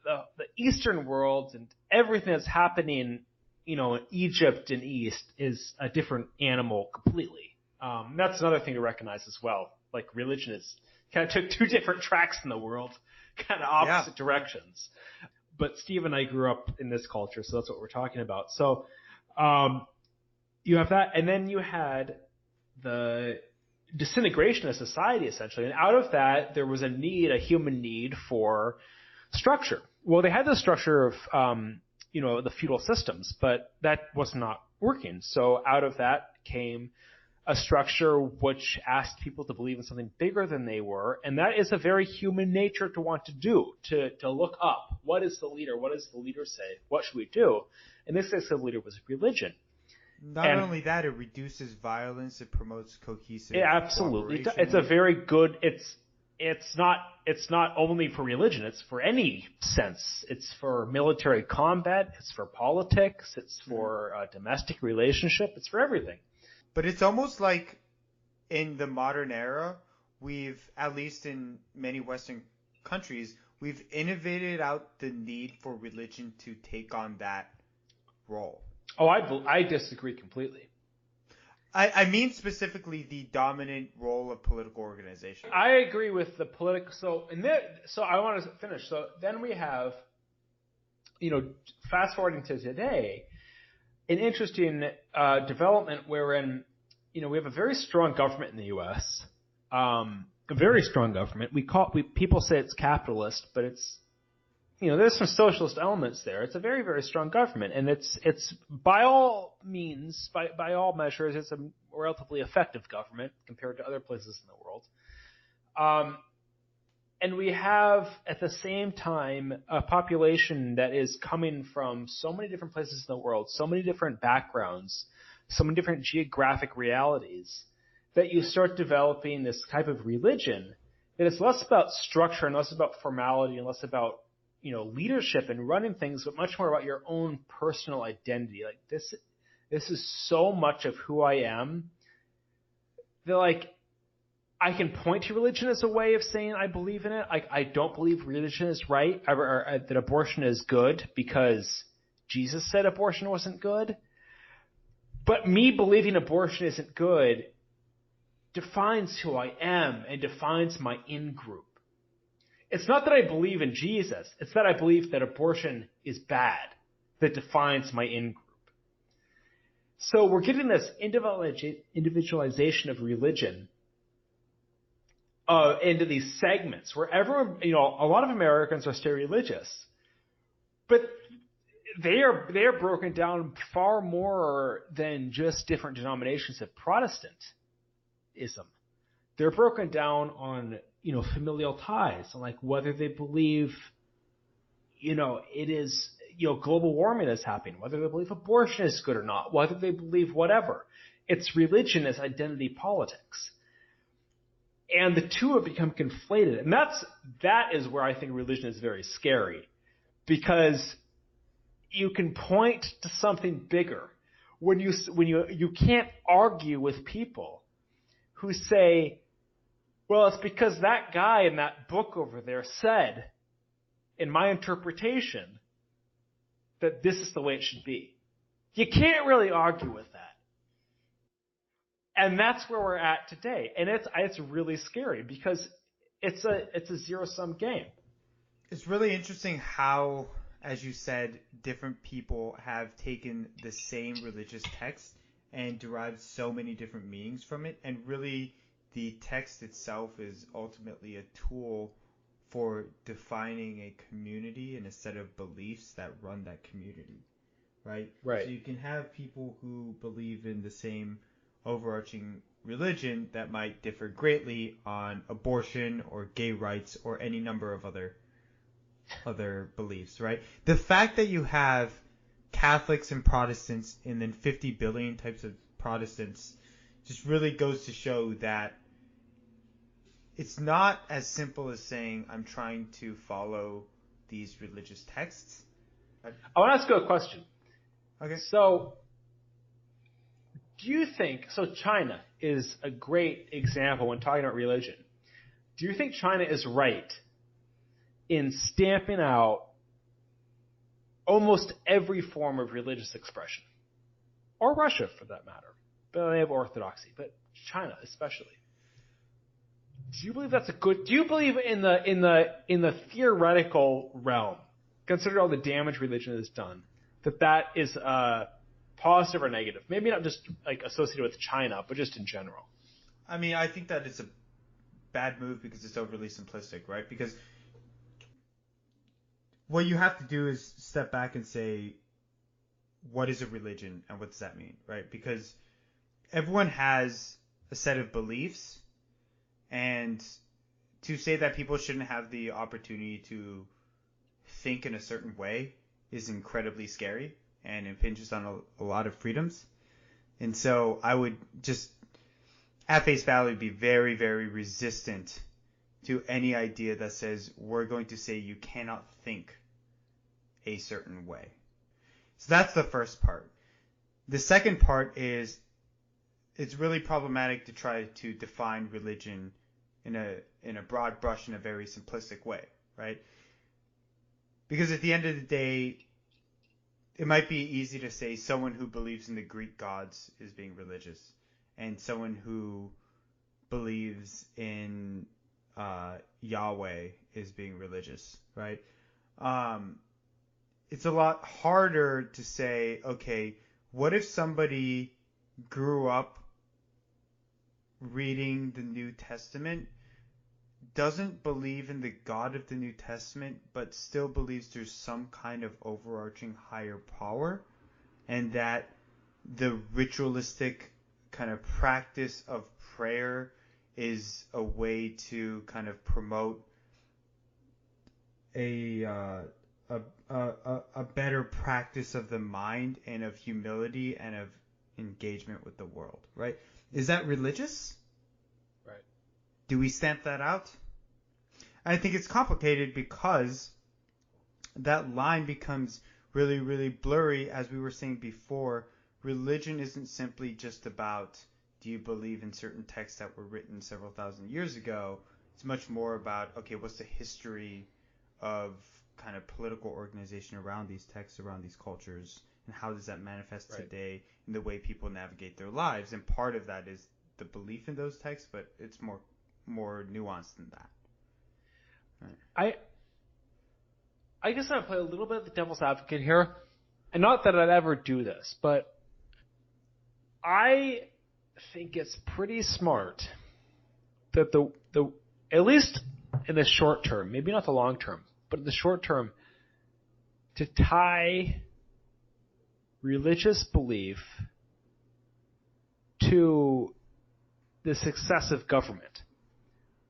The Eastern world and everything that's happening, in Egypt and East is a different animal completely. That's another thing to recognize as well. Like, religion is kind of took two different tracks in the world, kind of opposite directions. But Steve and I grew up in this culture, so that's what we're talking about. So you have that, and then you had the disintegration of society, essentially. And out of that, there was a human need for structure. Well, they had the structure of, the feudal systems, but that was not working. So out of that came a structure which asked people to believe in something bigger than they were, and that is a very human nature to want to do, to look up. What is the leader? What does the leader say? What should we do? In this case, the leader was religion. Not only that, it reduces violence. It promotes cohesive. It absolutely does. cooperation. It's a very good. it's not only for religion, it's for any sense. It's for military combat, it's for politics, it's for domestic relationship, it's for everything. But it's almost like in the modern era, we've, at least in many Western countries, we've innovated out the need for religion to take on that role. Oh, I disagree completely. I mean specifically the dominant role of political organization. I agree with the political. So I want to finish. So then we have, fast forwarding to today, an interesting development wherein, we have a very strong government in the U.S. A very strong government. People say it's capitalist, but it's, there's some socialist elements there. It's a very, very strong government, and it's by all means, by all measures, it's a relatively effective government compared to other places in the world. And we have, at the same time, a population that is coming from so many different places in the world, so many different backgrounds, so many different geographic realities, that you start developing this type of religion that is less about structure and less about formality and less about leadership and running things, but much more about your own personal identity. Like this is so much of who I am that I can point to religion as a way of saying I believe in it. I don't believe religion is right, or that abortion is good because Jesus said abortion wasn't good. But me believing abortion isn't good defines who I am and defines my in-group. It's not that I believe in Jesus. It's that I believe that abortion is bad that defines my in-group. So we're getting this individualization of religion into these segments where everyone, a lot of Americans are still religious, but they are broken down far more than just different denominations of Protestantism. They're broken down on familial ties, and whether they believe it is global warming is happening, whether they believe abortion is good or not, whether they believe whatever. It's religion as identity politics. And the two have become conflated. And that is where I think religion is very scary, because you can point to something bigger when you can't argue with people who say, well, it's because that guy in that book over there said, in my interpretation, that this is the way it should be. You can't really argue with that. And that's where we're at today. And it's really scary because it's a zero-sum game. It's really interesting how, as you said, different people have taken the same religious text and derived so many different meanings from it, and really the text itself is ultimately a tool for defining a community and a set of beliefs that run that community, right? Right. So you can have people who believe in the same overarching religion that might differ greatly on abortion or gay rights or any number of other beliefs, right? The fact that you have Catholics and Protestants and then 50 billion types of Protestants just really goes to show that it's not as simple as saying I'm trying to follow these religious texts. I want to ask you a question. Okay. So, do you think, China is a great example when talking about religion. Do you think China is right in stamping out almost every form of religious expression? Or Russia, for that matter. But they have orthodoxy, but China especially. Do you believe that's do you believe in the theoretical realm, considering all the damage religion has done, that is positive or negative? Maybe not just associated with China, but just in general. I mean, I think that it's a bad move because it's overly simplistic, right? Because what you have to do is step back and say, what is a religion and what does that mean, right? Because everyone has a set of beliefs, and to say that people shouldn't have the opportunity to think in a certain way is incredibly scary and impinges on a lot of freedoms. And so I would just, at face value, be very, very resistant to any idea that says we're going to say you cannot think a certain way. So that's the first part. The second part is it's really problematic to try to define religion in a broad brush, in a very simplistic way, right? Because at the end of the day, it might be easy to say someone who believes in the Greek gods is being religious, and someone who believes in Yahweh is being religious, right? It's a lot harder to say, okay, what if somebody grew up reading the New Testament, doesn't believe in the God of the New Testament, but still believes there's some kind of overarching higher power, and that the ritualistic kind of practice of prayer is a way to kind of promote a better practice of the mind and of humility and of engagement with the world, right? Is that religious? Right. Do we stamp that out? I think it's complicated because that line becomes really, really blurry. As we were saying before, religion isn't simply just about, do you believe in certain texts that were written several thousand years ago? It's much more about, okay, what's the history of kind of political organization around these texts, around these cultures, and how does that manifest today in the way people navigate their lives? And part of that is the belief in those texts, but it's more nuanced than that. Right. I guess I'll play a little bit of the devil's advocate here, and not that I'd ever do this, but I think it's pretty smart that the at least in the short term, maybe not the long term, but in the short term, to tie religious belief to the success of government.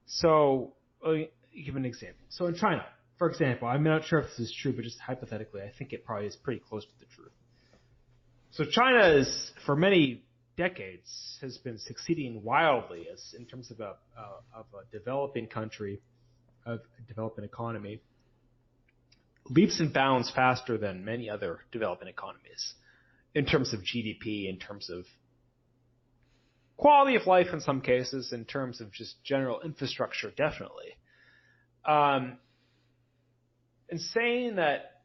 So, I'll give an example. So in China, for example, I'm not sure if this is true, but just hypothetically, I think it probably is pretty close to the truth. So China is, for many decades, has been succeeding wildly as in terms of a developing country, of a developing economy, leaps and bounds faster than many other developing economies in terms of GDP, in terms of quality of life in some cases, in terms of just general infrastructure, definitely. And saying that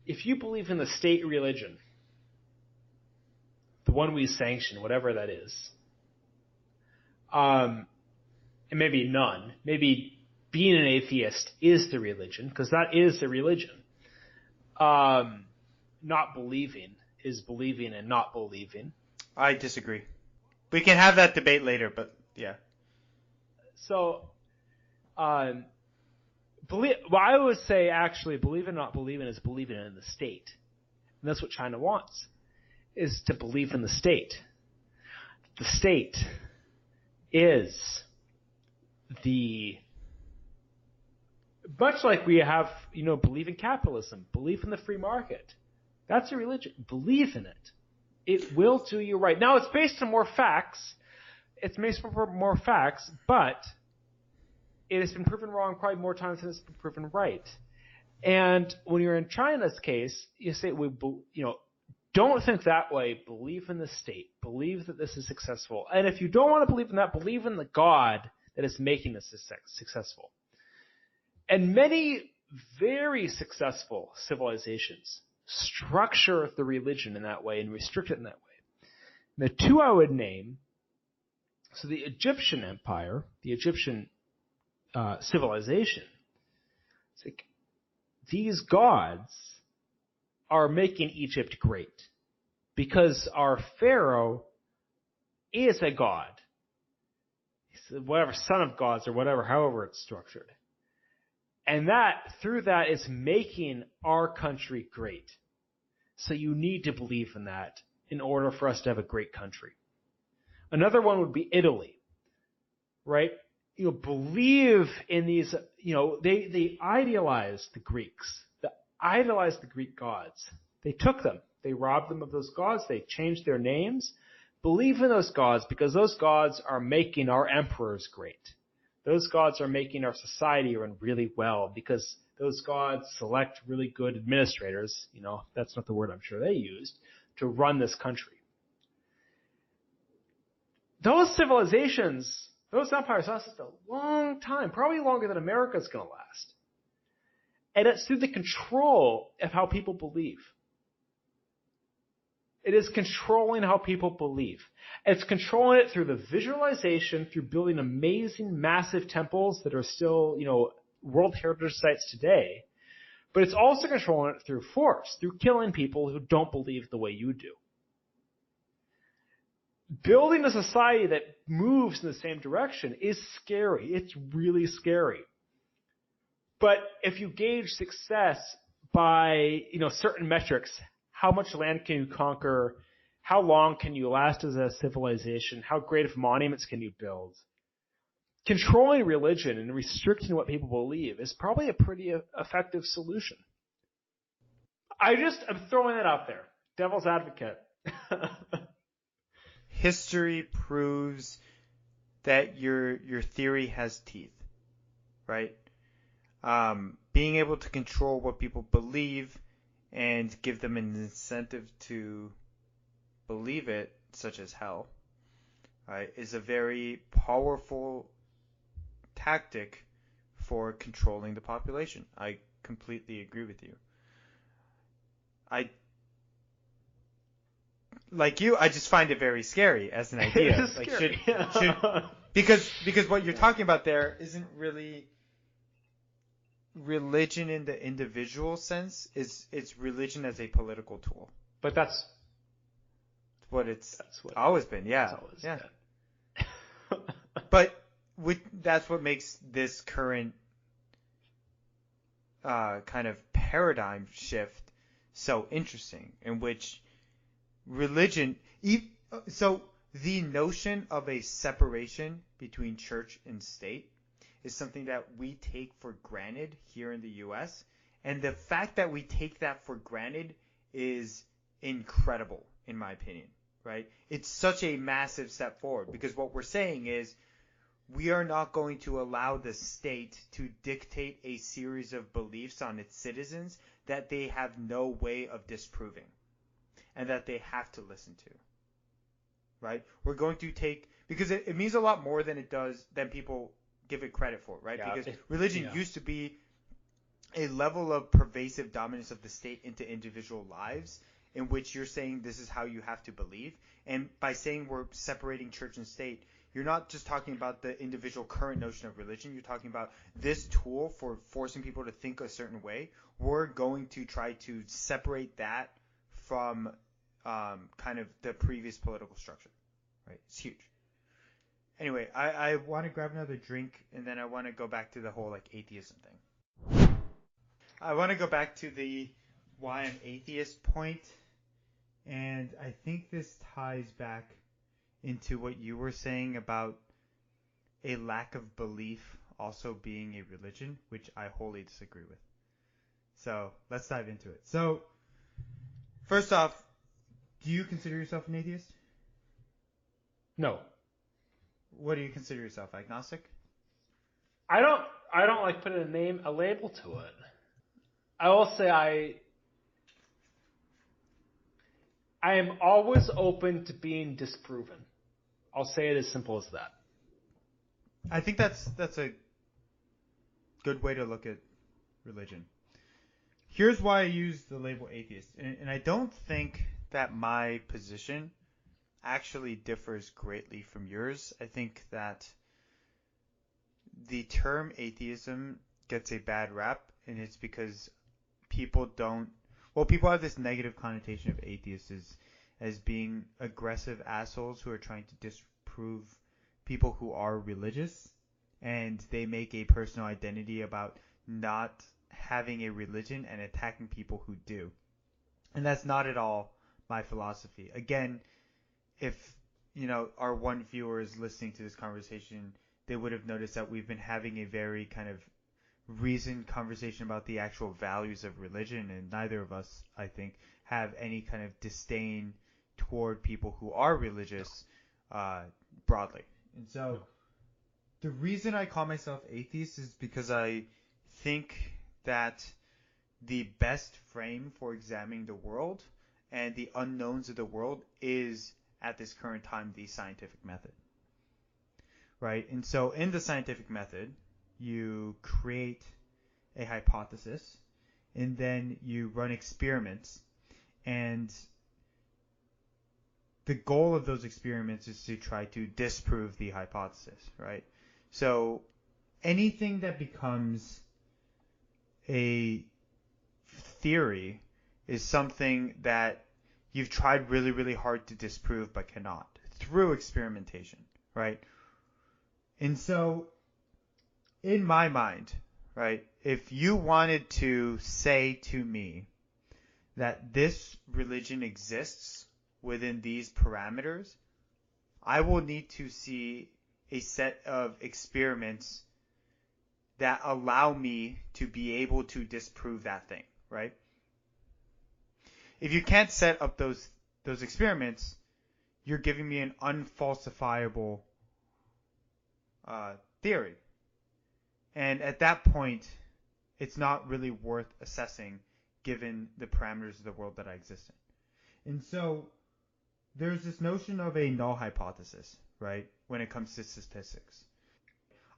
if you believe in the state religion, the one we sanction, whatever that is, and maybe none, maybe being an atheist is the religion, because that is the religion. Not believing is believing and not believing. I disagree. We can have that debate later, but yeah. So, I would say actually believing and not believing is believing in the state. And that's what China wants, is to believe in the state. The state is much like we have, believe in capitalism, believe in the free market. That's a religion. Believe in it. It will do you right. Now, it's based on more facts. It's based on more facts, but it has been proven wrong probably more times than it's been proven right. And when you're in China's case, you say, don't think that way. Believe in the state. Believe that this is successful. And if you don't want to believe in that, believe in the God that is making this successful. And many very successful civilizations structure the religion in that way and restrict it in that way. The two I would name, so the Egyptian Empire, the Egyptian civilization, it's like these gods are making Egypt great because our pharaoh is a god. He's whatever, son of gods or whatever, however it's structured. And that, through that, is making our country great. So you need to believe in that in order for us to have a great country. Another one would be Italy, right? Believe in these, they idealized the Greeks. They idolized the Greek gods. They took them. They robbed them of those gods. They changed their names. Believe in those gods because those gods are making our emperors great. those gods are making our society run really well because those gods select really good administrators, that's not the word I'm sure they used, to run this country. Those civilizations, those empires lasted a long time, probably longer than America's going to last. And it's through the control of how people believe. It is controlling how people believe. It's controlling it through the visualization, through building amazing, massive temples that are still, World Heritage Sites today. But it's also controlling it through force, through killing people who don't believe the way you do. Building a society that moves in the same direction is scary. It's really scary. But if you gauge success by, certain metrics, how much land can you conquer? How long can you last as a civilization? How great of monuments can you build? Controlling religion and restricting what people believe is probably a pretty effective solution. I'm throwing that out there. Devil's advocate. History proves that your theory has teeth, right? Being able to control what people believe and give them an incentive to believe it, such as hell, right, is a very powerful tactic for controlling the population. I completely agree with you. Like you, I just find it very scary as an idea. It is scary. Because what you're talking about there isn't really religion in the individual sense. It's religion as a political tool. But that's what it's always been. Yeah. Always been. But that's what makes this current kind of paradigm shift so interesting, in which religion, so the notion of a separation between church and state is something that we take for granted here in the U.S. And the fact that we take that for granted is incredible, in my opinion, right? It's such a massive step forward, because what we're saying is we are not going to allow the state to dictate a series of beliefs on its citizens that they have no way of disproving and that they have to listen to, right? We're going to take, because it means a lot more than people give it credit for, right? Yeah, because religion used to be a level of pervasive dominance of the state into individual lives, in which you're saying this is how you have to believe. And by saying we're separating church and state, you're not just talking about the individual current notion of religion. You're talking about this tool for forcing people to think a certain way. We're going to try to separate that from kind of the previous political structure, right? It's huge. Anyway, I want to grab another drink, and then I want to go back to the whole atheism thing. I want to go back to the why I'm atheist point, and I think this ties back into what you were saying about a lack of belief also being a religion, which I wholly disagree with. So let's dive into it. So first off, do you consider yourself an atheist? No. What do you consider yourself? Agnostic? I don't like putting a label to it. I will say I am always open to being disproven. I'll say it as simple as that. I think that's a good way to look at religion. Here's why I use the label atheist, and I don't think that my position actually differs greatly from yours. I think that the term atheism gets a bad rap, and it's because people have this negative connotation of atheists as being aggressive assholes who are trying to disprove people who are religious, and they make a personal identity about not having a religion and attacking people who do. And that's not at all my philosophy. Again, if our one viewer is listening to this conversation, they would have noticed that we've been having a very kind of reasoned conversation about the actual values of religion, and neither of us, I think, have any kind of disdain toward people who are religious broadly. And so The reason I call myself atheist is because I think that the best frame for examining the world and the unknowns of the world is, at this current time, the scientific method. Right? And so in the scientific method, you create a hypothesis, and then you run experiments, and the goal of those experiments is to try to disprove the hypothesis, right? So anything that becomes a theory is something that you've tried really, really hard to disprove but cannot through experimentation, right? And so in my mind, right, if you wanted to say to me that this religion exists within these parameters, I will need to see a set of experiments that allow me to be able to disprove that thing, right? If you can't set up those experiments, you're giving me an unfalsifiable theory. And at that point, it's not really worth assessing given the parameters of the world that I exist in. And so there's this notion of a null hypothesis, right, when it comes to statistics.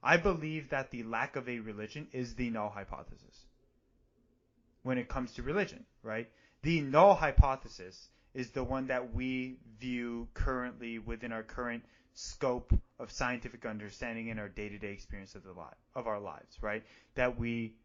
I believe that the lack of a religion is the null hypothesis when it comes to religion, right? The null hypothesis is the one that we view currently within our current scope of scientific understanding in our day-to-day experience of our lives, right? That we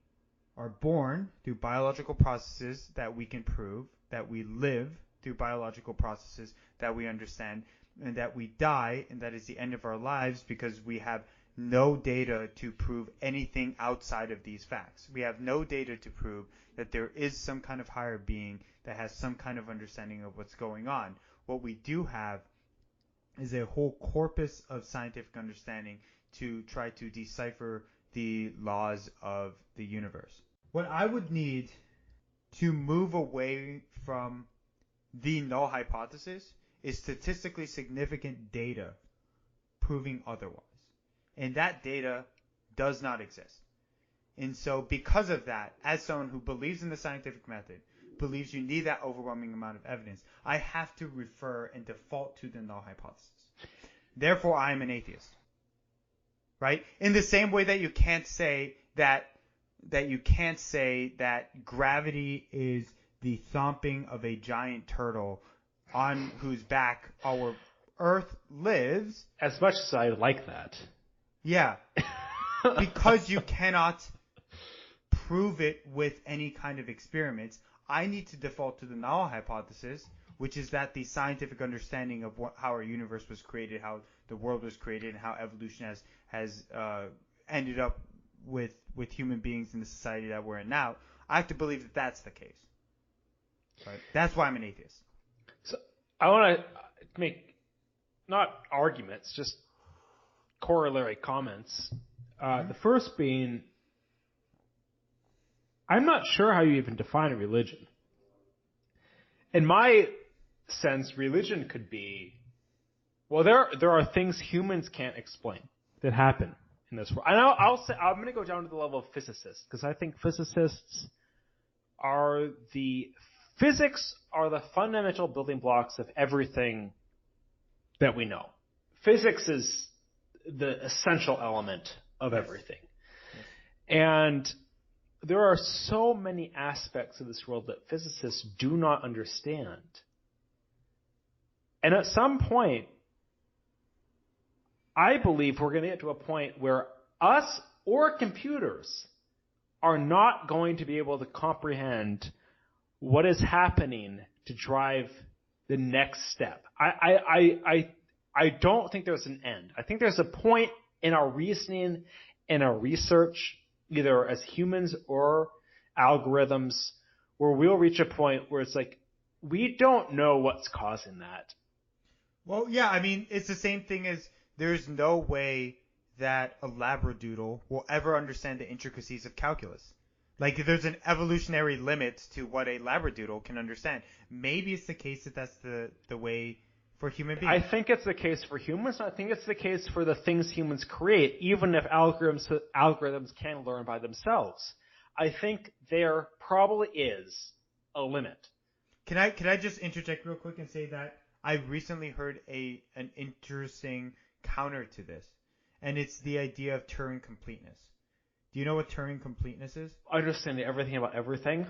are born through biological processes that we can prove, that we live through biological processes that we understand, and that we die, and that is the end of our lives because we have no data to prove anything outside of these facts. We have no data to prove that there is some kind of higher being that has some kind of understanding of what's going on. What we do have is a whole corpus of scientific understanding to try to decipher the laws of the universe. What I would need to move away from the null hypothesis is statistically significant data proving otherwise. And that data does not exist. And so because of that, as someone who believes in the scientific method, believes you need that overwhelming amount of evidence, I have to refer and default to the null hypothesis. Therefore, I am an atheist. Right? In the same way that you can't say that gravity is the thumping of a giant turtle on whose back our Earth lives. As much as I like that. Yeah. Because you cannot prove it with any kind of experiments, I need to default to the null hypothesis, which is that the scientific understanding of how our universe was created, how the world was created, and how evolution has ended up with human beings in the society that we're in now, I have to believe that that's the case. Right? That's why I'm an atheist. So I want to make not arguments, just corollary comments. The first being, I'm not sure how you even define a religion. In my sense, religion could be, well, there are things humans can't explain that happen in this world. And I'll say, I'm going to go down to the level of physicists, because I think physics are the fundamental building blocks of everything that we know. Physics is the essential element of everything. And there are so many aspects of this world that physicists do not understand. And at some point, I believe we're going to get to a point where us or computers are not going to be able to comprehend what is happening to drive the next step. I don't think there's an end. I think there's a point in our reasoning and our research, either as humans or algorithms, where we'll reach a point where it's like, we don't know what's causing that. Well, yeah, I mean, it's the same thing as there's no way that a labradoodle will ever understand the intricacies of calculus. Like, there's an evolutionary limit to what a labradoodle can understand. Maybe it's the case that that's the way for human beings. I think it's the case for humans. I think it's the case for the things humans create, even if algorithms can learn by themselves. I think there probably is a limit. Can I just interject real quick and say that I recently heard an interesting counter to this, and it's the idea of Turing completeness. Do you know what Turing completeness is? Understanding everything about everything?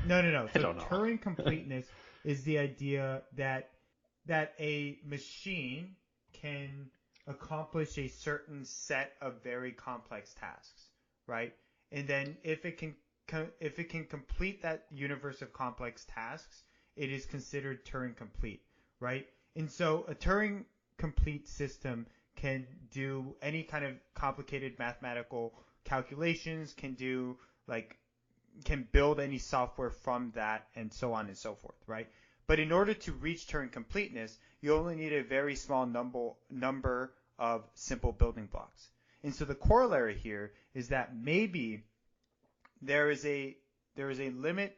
No. I don't know. Turing completeness is the idea that a machine can accomplish a certain set of very complex tasks, right? And then if it can complete that universe of complex tasks, it is considered Turing complete, right? And so a Turing complete system can do any kind of complicated mathematical calculations, can build any software from that, and so on and so forth, right? But in order to reach Turing completeness, you only need a very small number of simple building blocks. And so the corollary here is that maybe there is a limit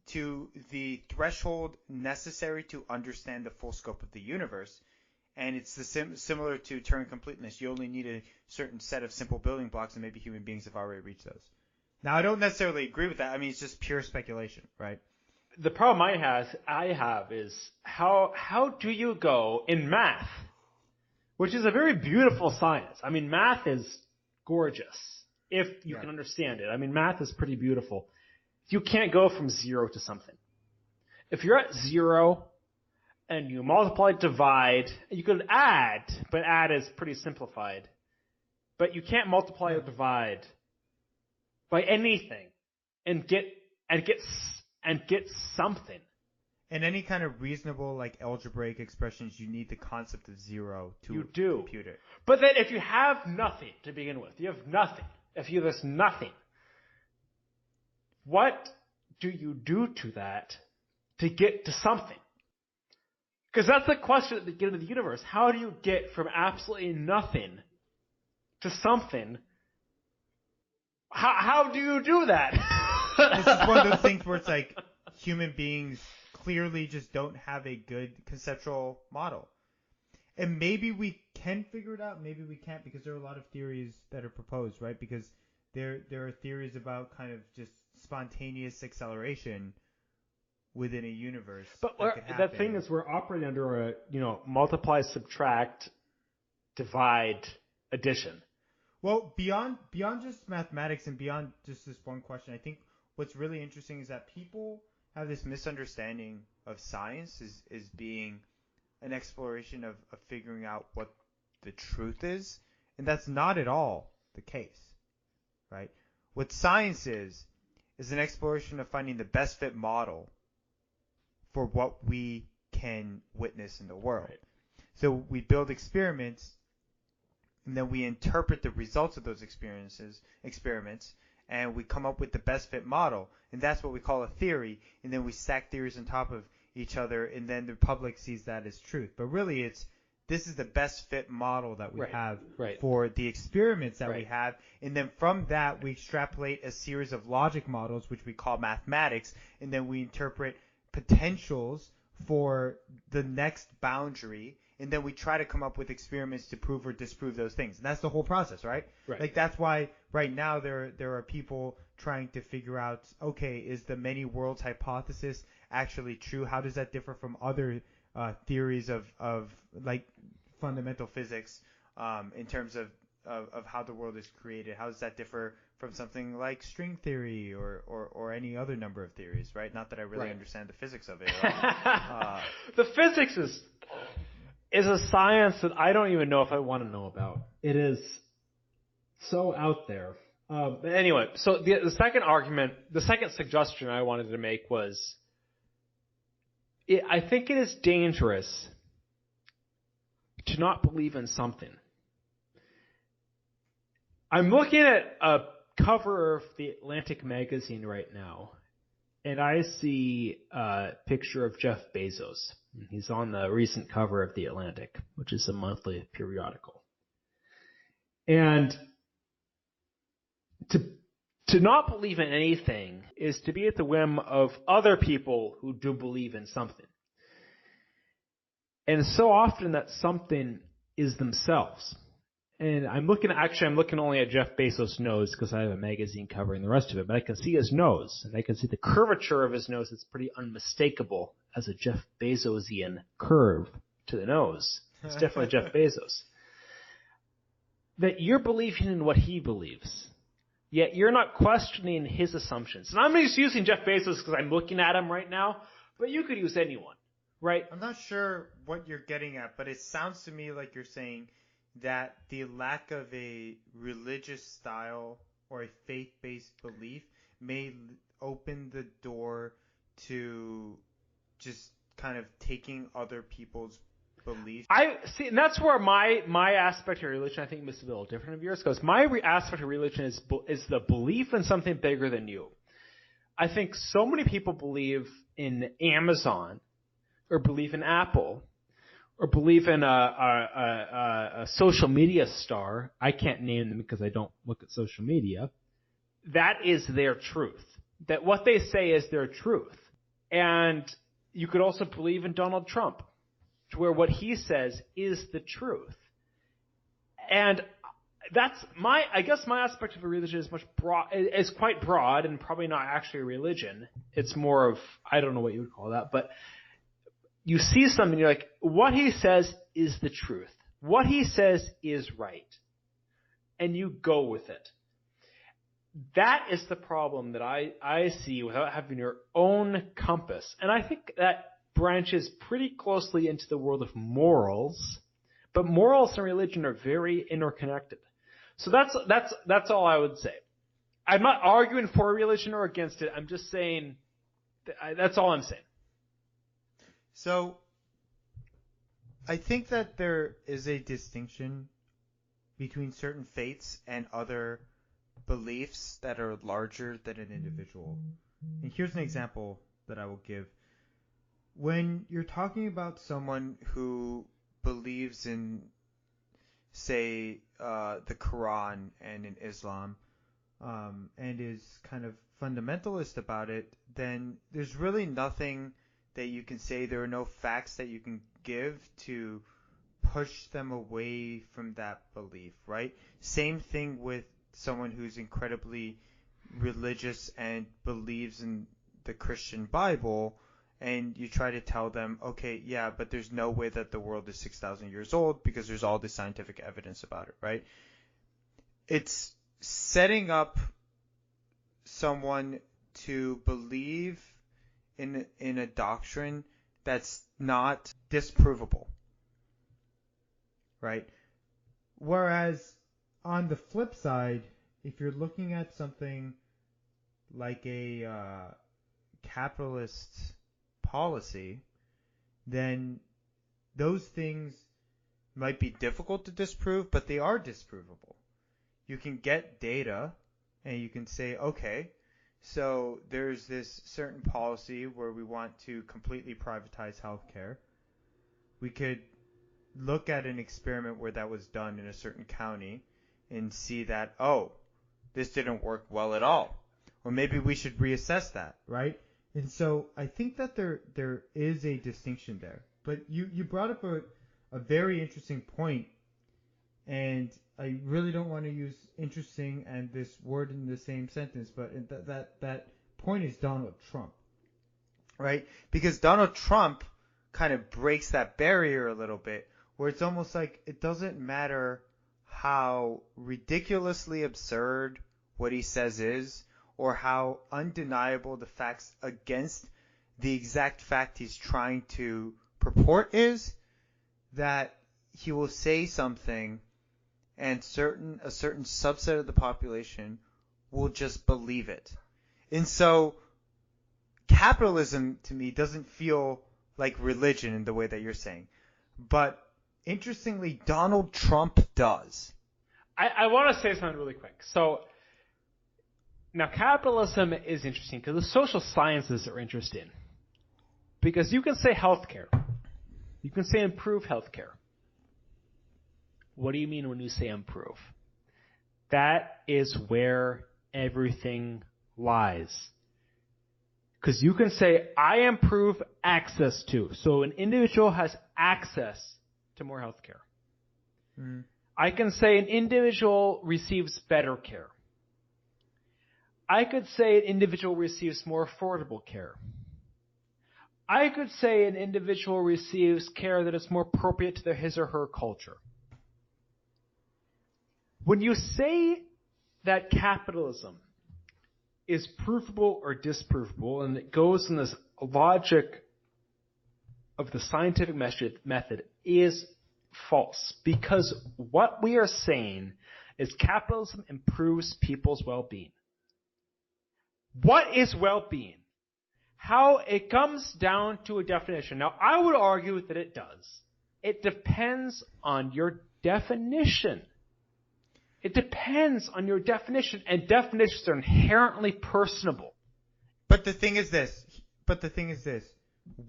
to the threshold necessary to understand the full scope of the universe. And it's similar to Turing completeness. You only need a certain set of simple building blocks, and maybe human beings have already reached those. Now, I don't necessarily agree with that. I mean, it's just pure speculation, right? The problem I have is how do you go in math, which is a very beautiful science. I mean, math is gorgeous if you can understand it. I mean, math is pretty beautiful. You can't go from 0 to something. If you're at 0 and you multiply, divide, you could add, but add is pretty simplified. But you can't multiply or divide by anything and get something. In any kind of reasonable, like, algebraic expressions, you need the concept of 0 to compute it. But then if you have nothing to begin with, you have nothing. If there's nothing, what do you do to that to get to something? Because that's the question at the beginning of the universe. How do you get from absolutely nothing to something? How do you do that? This is one of those things where it's like human beings clearly just don't have a good conceptual model. And maybe we can figure it out, maybe we can't, because there are a lot of theories that are proposed, right? Because there are theories about kind of just spontaneous acceleration within a universe. But the thing is, we're operating under a multiply, subtract, divide, addition. Well, beyond just mathematics and beyond just this one question, I think what's really interesting is that people have this misunderstanding of science as being an exploration of figuring out what the truth is, and that's not at all the case, right? What science is an exploration of finding the best fit model for what we can witness in the world. Right. So we build experiments, and then we interpret the results of those experiments, and we come up with the best fit model, and that's what we call a theory, and then we stack theories on top of each other, and then the public sees that as truth. But really, this is the best fit model that we have for the experiments that we have, and then from that we extrapolate a series of logic models, which we call mathematics, and then we interpret potentials for the next boundary, and then we try to come up with experiments to prove or disprove those things. And that's the whole process, right? Like, that's why right now there are people trying to figure out, okay, is the many worlds hypothesis actually true? How does that differ from other theories of like fundamental physics in terms of how the world is created? How does that differ from something like string theory or any other number of theories, right? Not that I really understand the physics of it at all. The physics is a science that I don't even know if I want to know about. It is so out there. But anyway, so the second suggestion I wanted to make was, I think it is dangerous to not believe in something. I'm looking at a cover of the Atlantic magazine right now, and I see a picture of Jeff Bezos. He's on the recent cover of the Atlantic, which is a monthly periodical. And to not believe in anything is to be at the whim of other people who do believe in something. And so often that something is themselves. And I'm looking only at Jeff Bezos' nose because I have a magazine covering the rest of it, but I can see his nose, and I can see the curvature of his nose. It's pretty unmistakable as a Jeff Bezosian curve to the nose. It's definitely Jeff Bezos. That you're believing in what he believes, yet you're not questioning his assumptions. And I'm just using Jeff Bezos because I'm looking at him right now, but you could use anyone, right? I'm not sure what you're getting at, but it sounds to me like you're saying that the lack of a religious style or a faith-based belief may open the door to just kind of taking other people's beliefs. I see, and that's where my aspect of religion, I think, is a little different of yours, because my aspect of religion is the belief in something bigger than you. I think so many people believe in Amazon, or believe in Apple, or believe in a social media star. I can't name them because I don't look at social media. That is their truth. That what they say is their truth. And you could also believe in Donald Trump, to where what he says is the truth. And that's I guess my aspect of a religion is quite broad, and probably not actually a religion. It's more of, I don't know what you would call that, but you see something, you're like, what he says is the truth. What he says is right. And you go with it. That is the problem that I see without having your own compass. And I think that branches pretty closely into the world of morals. But morals and religion are very interconnected. So that's all I would say. I'm not arguing for religion or against it. I'm just saying, that's all I'm saying. So, I think that there is a distinction between certain faiths and other beliefs that are larger than an individual. And here's an example that I will give. When you're talking about someone who believes in, say, the Quran and in Islam, and is kind of fundamentalist about it, then there's really nothing that you can say. There are no facts that you can give to push them away from that belief, right? Same thing with someone who's incredibly religious and believes in the Christian Bible, and you try to tell them, okay, yeah, but there's no way that the world is 6,000 years old because there's all this scientific evidence about it, right? It's setting up someone to believe in a doctrine that's not disprovable, right? Whereas on the flip side, if you're looking at something like a capitalist policy, then those things might be difficult to disprove, but they are disprovable. You can get data and you can say, okay, so there's this certain policy where we want to completely privatize healthcare. We could look at an experiment where that was done in a certain county and see that, oh, this didn't work well at all. Or maybe we should reassess that, right? And so I think that there is a distinction there. But you brought up a very interesting point, and I really don't want to use interesting and this word in the same sentence, but that point is Donald Trump, right? Because Donald Trump kind of breaks that barrier a little bit, where it's almost like it doesn't matter how ridiculously absurd what he says is, or how undeniable the facts against the exact fact he's trying to purport is, that he will say something and a certain subset of the population will just believe it. And so capitalism to me doesn't feel like religion in the way that you're saying. But interestingly, Donald Trump does. I want to say something really quick. So now capitalism is interesting because the social sciences are interesting. Because you can say healthcare. You can say improve healthcare. What do you mean when you say improve? That is where everything lies. Because you can say, I improve access to. So an individual has access to more health care. I can say an individual receives better care. I could say an individual receives more affordable care. I could say an individual receives care that is more appropriate to his or her culture. When you say that capitalism is provable or disprovable, and it goes in this logic of the scientific method, is false. Because what we are saying is capitalism improves people's well-being. What is well-being? How it comes down to a definition. Now, I would argue that it does. It depends on your definition. It depends on your definition, and definitions are inherently personable. But the thing is this.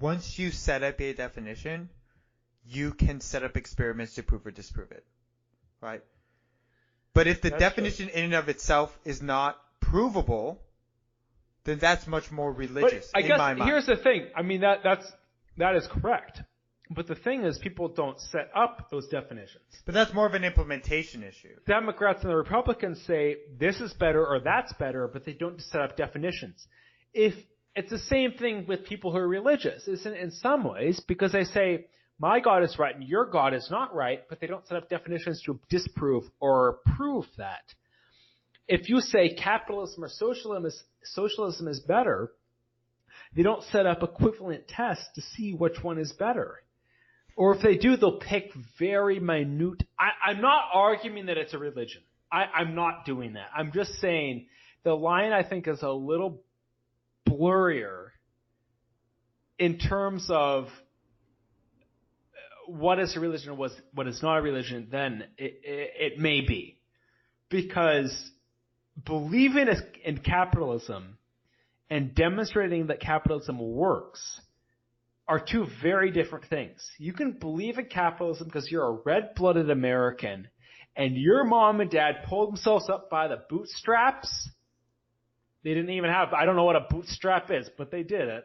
Once you set up a definition, you can set up experiments to prove or disprove it, right? But if the definition in and of itself is not provable, then that's much more religious in my mind. Here's the thing. I mean, that is correct. But the thing is, people don't set up those definitions. But that's more of an implementation issue. Democrats and the Republicans say this is better or that's better, but they don't set up definitions. If it's the same thing with people who are religious, isn't it, in some ways, because they say my God is right and your God is not right, but they don't set up definitions to disprove or prove that. If you say capitalism or socialism is better, they don't set up equivalent tests to see which one is better. Or if they do, they'll pick very minute. I'm not arguing that it's a religion. I'm not doing that. I'm just saying the line, I think, is a little blurrier in terms of what is a religion and what is not a religion than it may be. Because believing in capitalism and demonstrating that capitalism works are two very different things. You can believe in capitalism because you're a red-blooded American and your mom and dad pulled themselves up by the bootstraps. They didn't even have, I don't know what a bootstrap is, but they did it.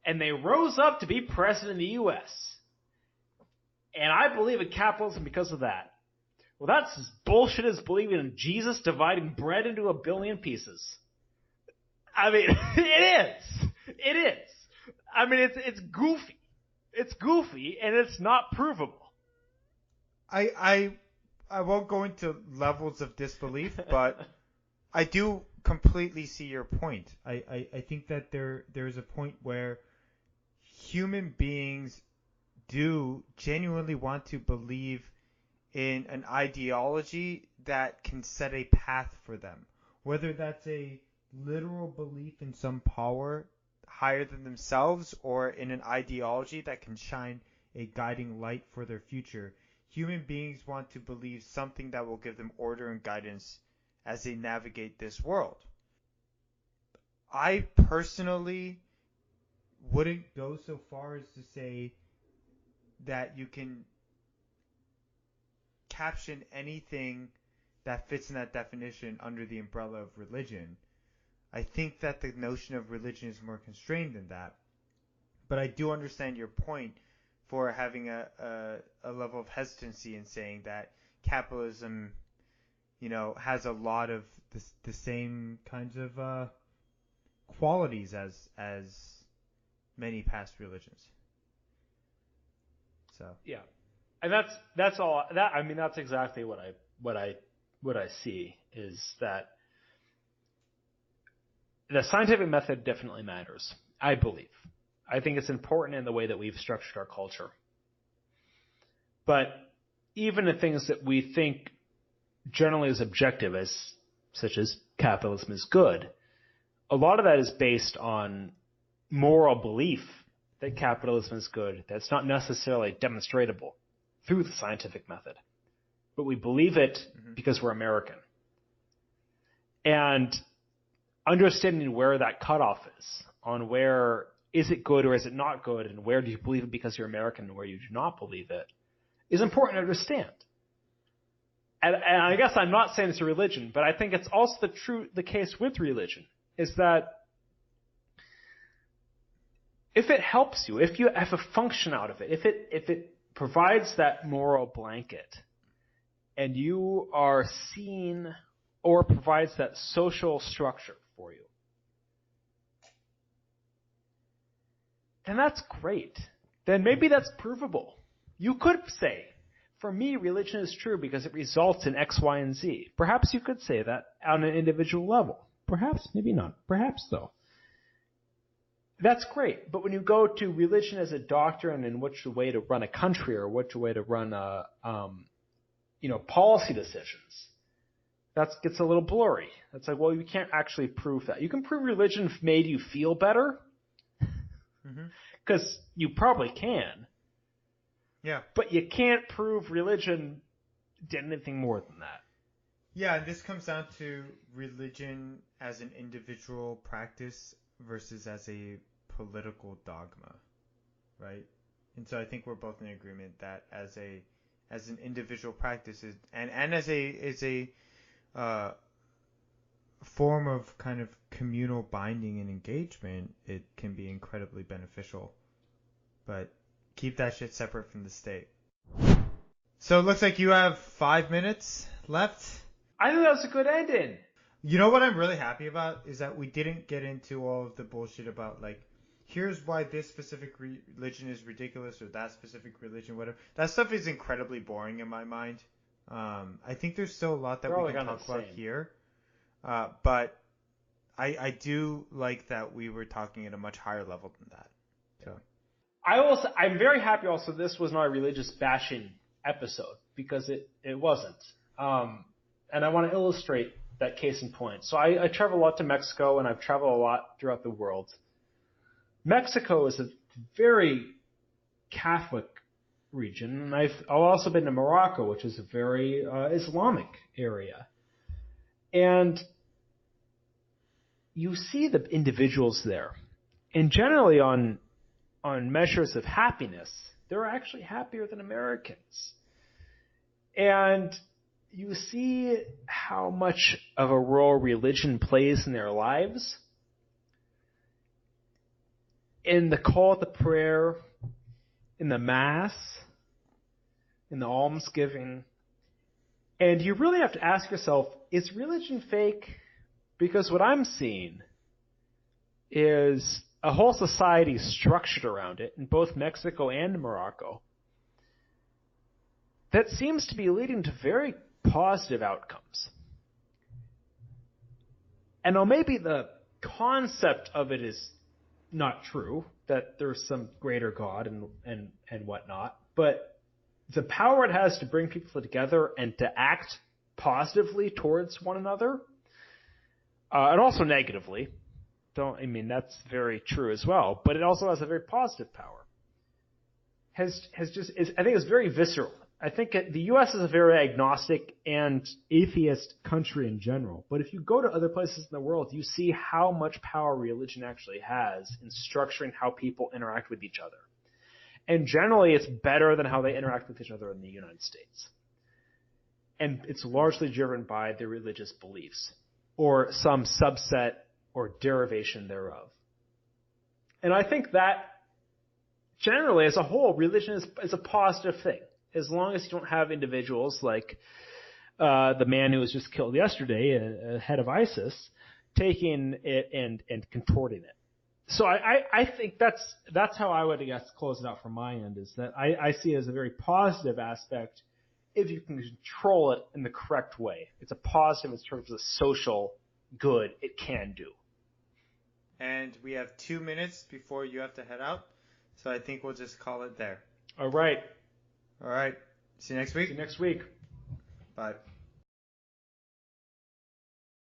And they rose up to be president of the U.S. And I believe in capitalism because of that. Well, that's as bullshit as believing in Jesus dividing bread into a billion pieces. I mean, it is. It is. I mean, it's goofy. It's goofy, and it's not provable. I won't go into levels of disbelief, but I do completely see your point. I think that there's a point where human beings do genuinely want to believe in an ideology that can set a path for them. Whether that's a literal belief in some power higher than themselves or in an ideology that can shine a guiding light for their future. Human beings want to believe something that will give them order and guidance as they navigate this world. I personally wouldn't go so far as to say that you can caption anything that fits in that definition under the umbrella of religion. I think that the notion of religion is more constrained than that. But I do understand your point for having a level of hesitancy in saying that capitalism, has a lot of the same kinds of qualities as many past religions. So yeah, and that's all. That's exactly what I see is that the scientific method definitely matters, I believe. I think it's important in the way that we've structured our culture. But even the things that we think generally is objective, such as capitalism is good, a lot of that is based on moral belief that capitalism is good. That's not necessarily demonstratable through the scientific method. But we believe it because we're American. And understanding where that cutoff is, on where is it good or is it not good, and where do you believe it because you're American and where you do not believe it, is important to understand. And I guess I'm not saying it's a religion, but I think it's also the case with religion, is that if it helps you, if you have a function out of it, if it provides that moral blanket, and you are seen or provides that social structure for you, then that's great. Then maybe that's provable. You could say, for me, religion is true because it results in X, Y, and Z. Perhaps you could say that on an individual level. Perhaps, maybe not. Perhaps, though. That's great. But when you go to religion as a doctrine and which way to run a country or which way to run policy decisions, that gets a little blurry. It's like, well, you can't actually prove that. You can prove religion made you feel better, because you probably can. Yeah. But you can't prove religion did anything more than that. Yeah, and this comes down to religion as an individual practice versus as a political dogma, right? And so I think we're both in agreement that as an individual practice and as a form of kind of communal binding and engagement, it can be incredibly beneficial. But keep that shit separate from the state. So it looks like you have 5 minutes left. I think that's a good ending. You know what I'm really happy about is that we didn't get into all of the bullshit about, like, here's why this specific religion is ridiculous or that specific religion, whatever. That stuff is incredibly boring in my mind. I think there's still a lot that we can talk about here. But I do like that we were talking at a much higher level than that. So. I'm very happy also this was not a religious bashing episode, because it wasn't. And I want to illustrate that case in point. So I travel a lot to Mexico, and I've traveled a lot throughout the world. Mexico is a very Catholic region, and I've also been to Morocco, which is a very Islamic area. And you see the individuals there, and generally on measures of happiness, they're actually happier than Americans. And you see how much of a role religion plays in their lives. In the call to prayer, in the Mass, in the almsgiving. And you really have to ask yourself, is religion fake? Because what I'm seeing is a whole society structured around it in both Mexico and Morocco that seems to be leading to very positive outcomes. And though maybe the concept of it is not true, that there's some greater God and whatnot, but the power it has to bring people together and to act positively towards one another, and also negatively, that's very true as well, but it also has a very positive power. I think it's very visceral. I think the U.S. is a very agnostic and atheist country in general. But if you go to other places in the world, you see how much power religion actually has in structuring how people interact with each other. And generally, it's better than how they interact with each other in the United States. And it's largely driven by their religious beliefs or some subset or derivation thereof. And I think that generally, as a whole, religion is a positive thing. As long as you don't have individuals like the man who was just killed yesterday, head of ISIS, taking it and contorting it. So I think that's how I would, I guess, close it out from my end, is that I see it as a very positive aspect if you can control it in the correct way. It's a positive in terms of the social good it can do. And we have 2 minutes before you have to head out, so I think we'll just call it there. All right. All right. See you next week. See you next week. Bye.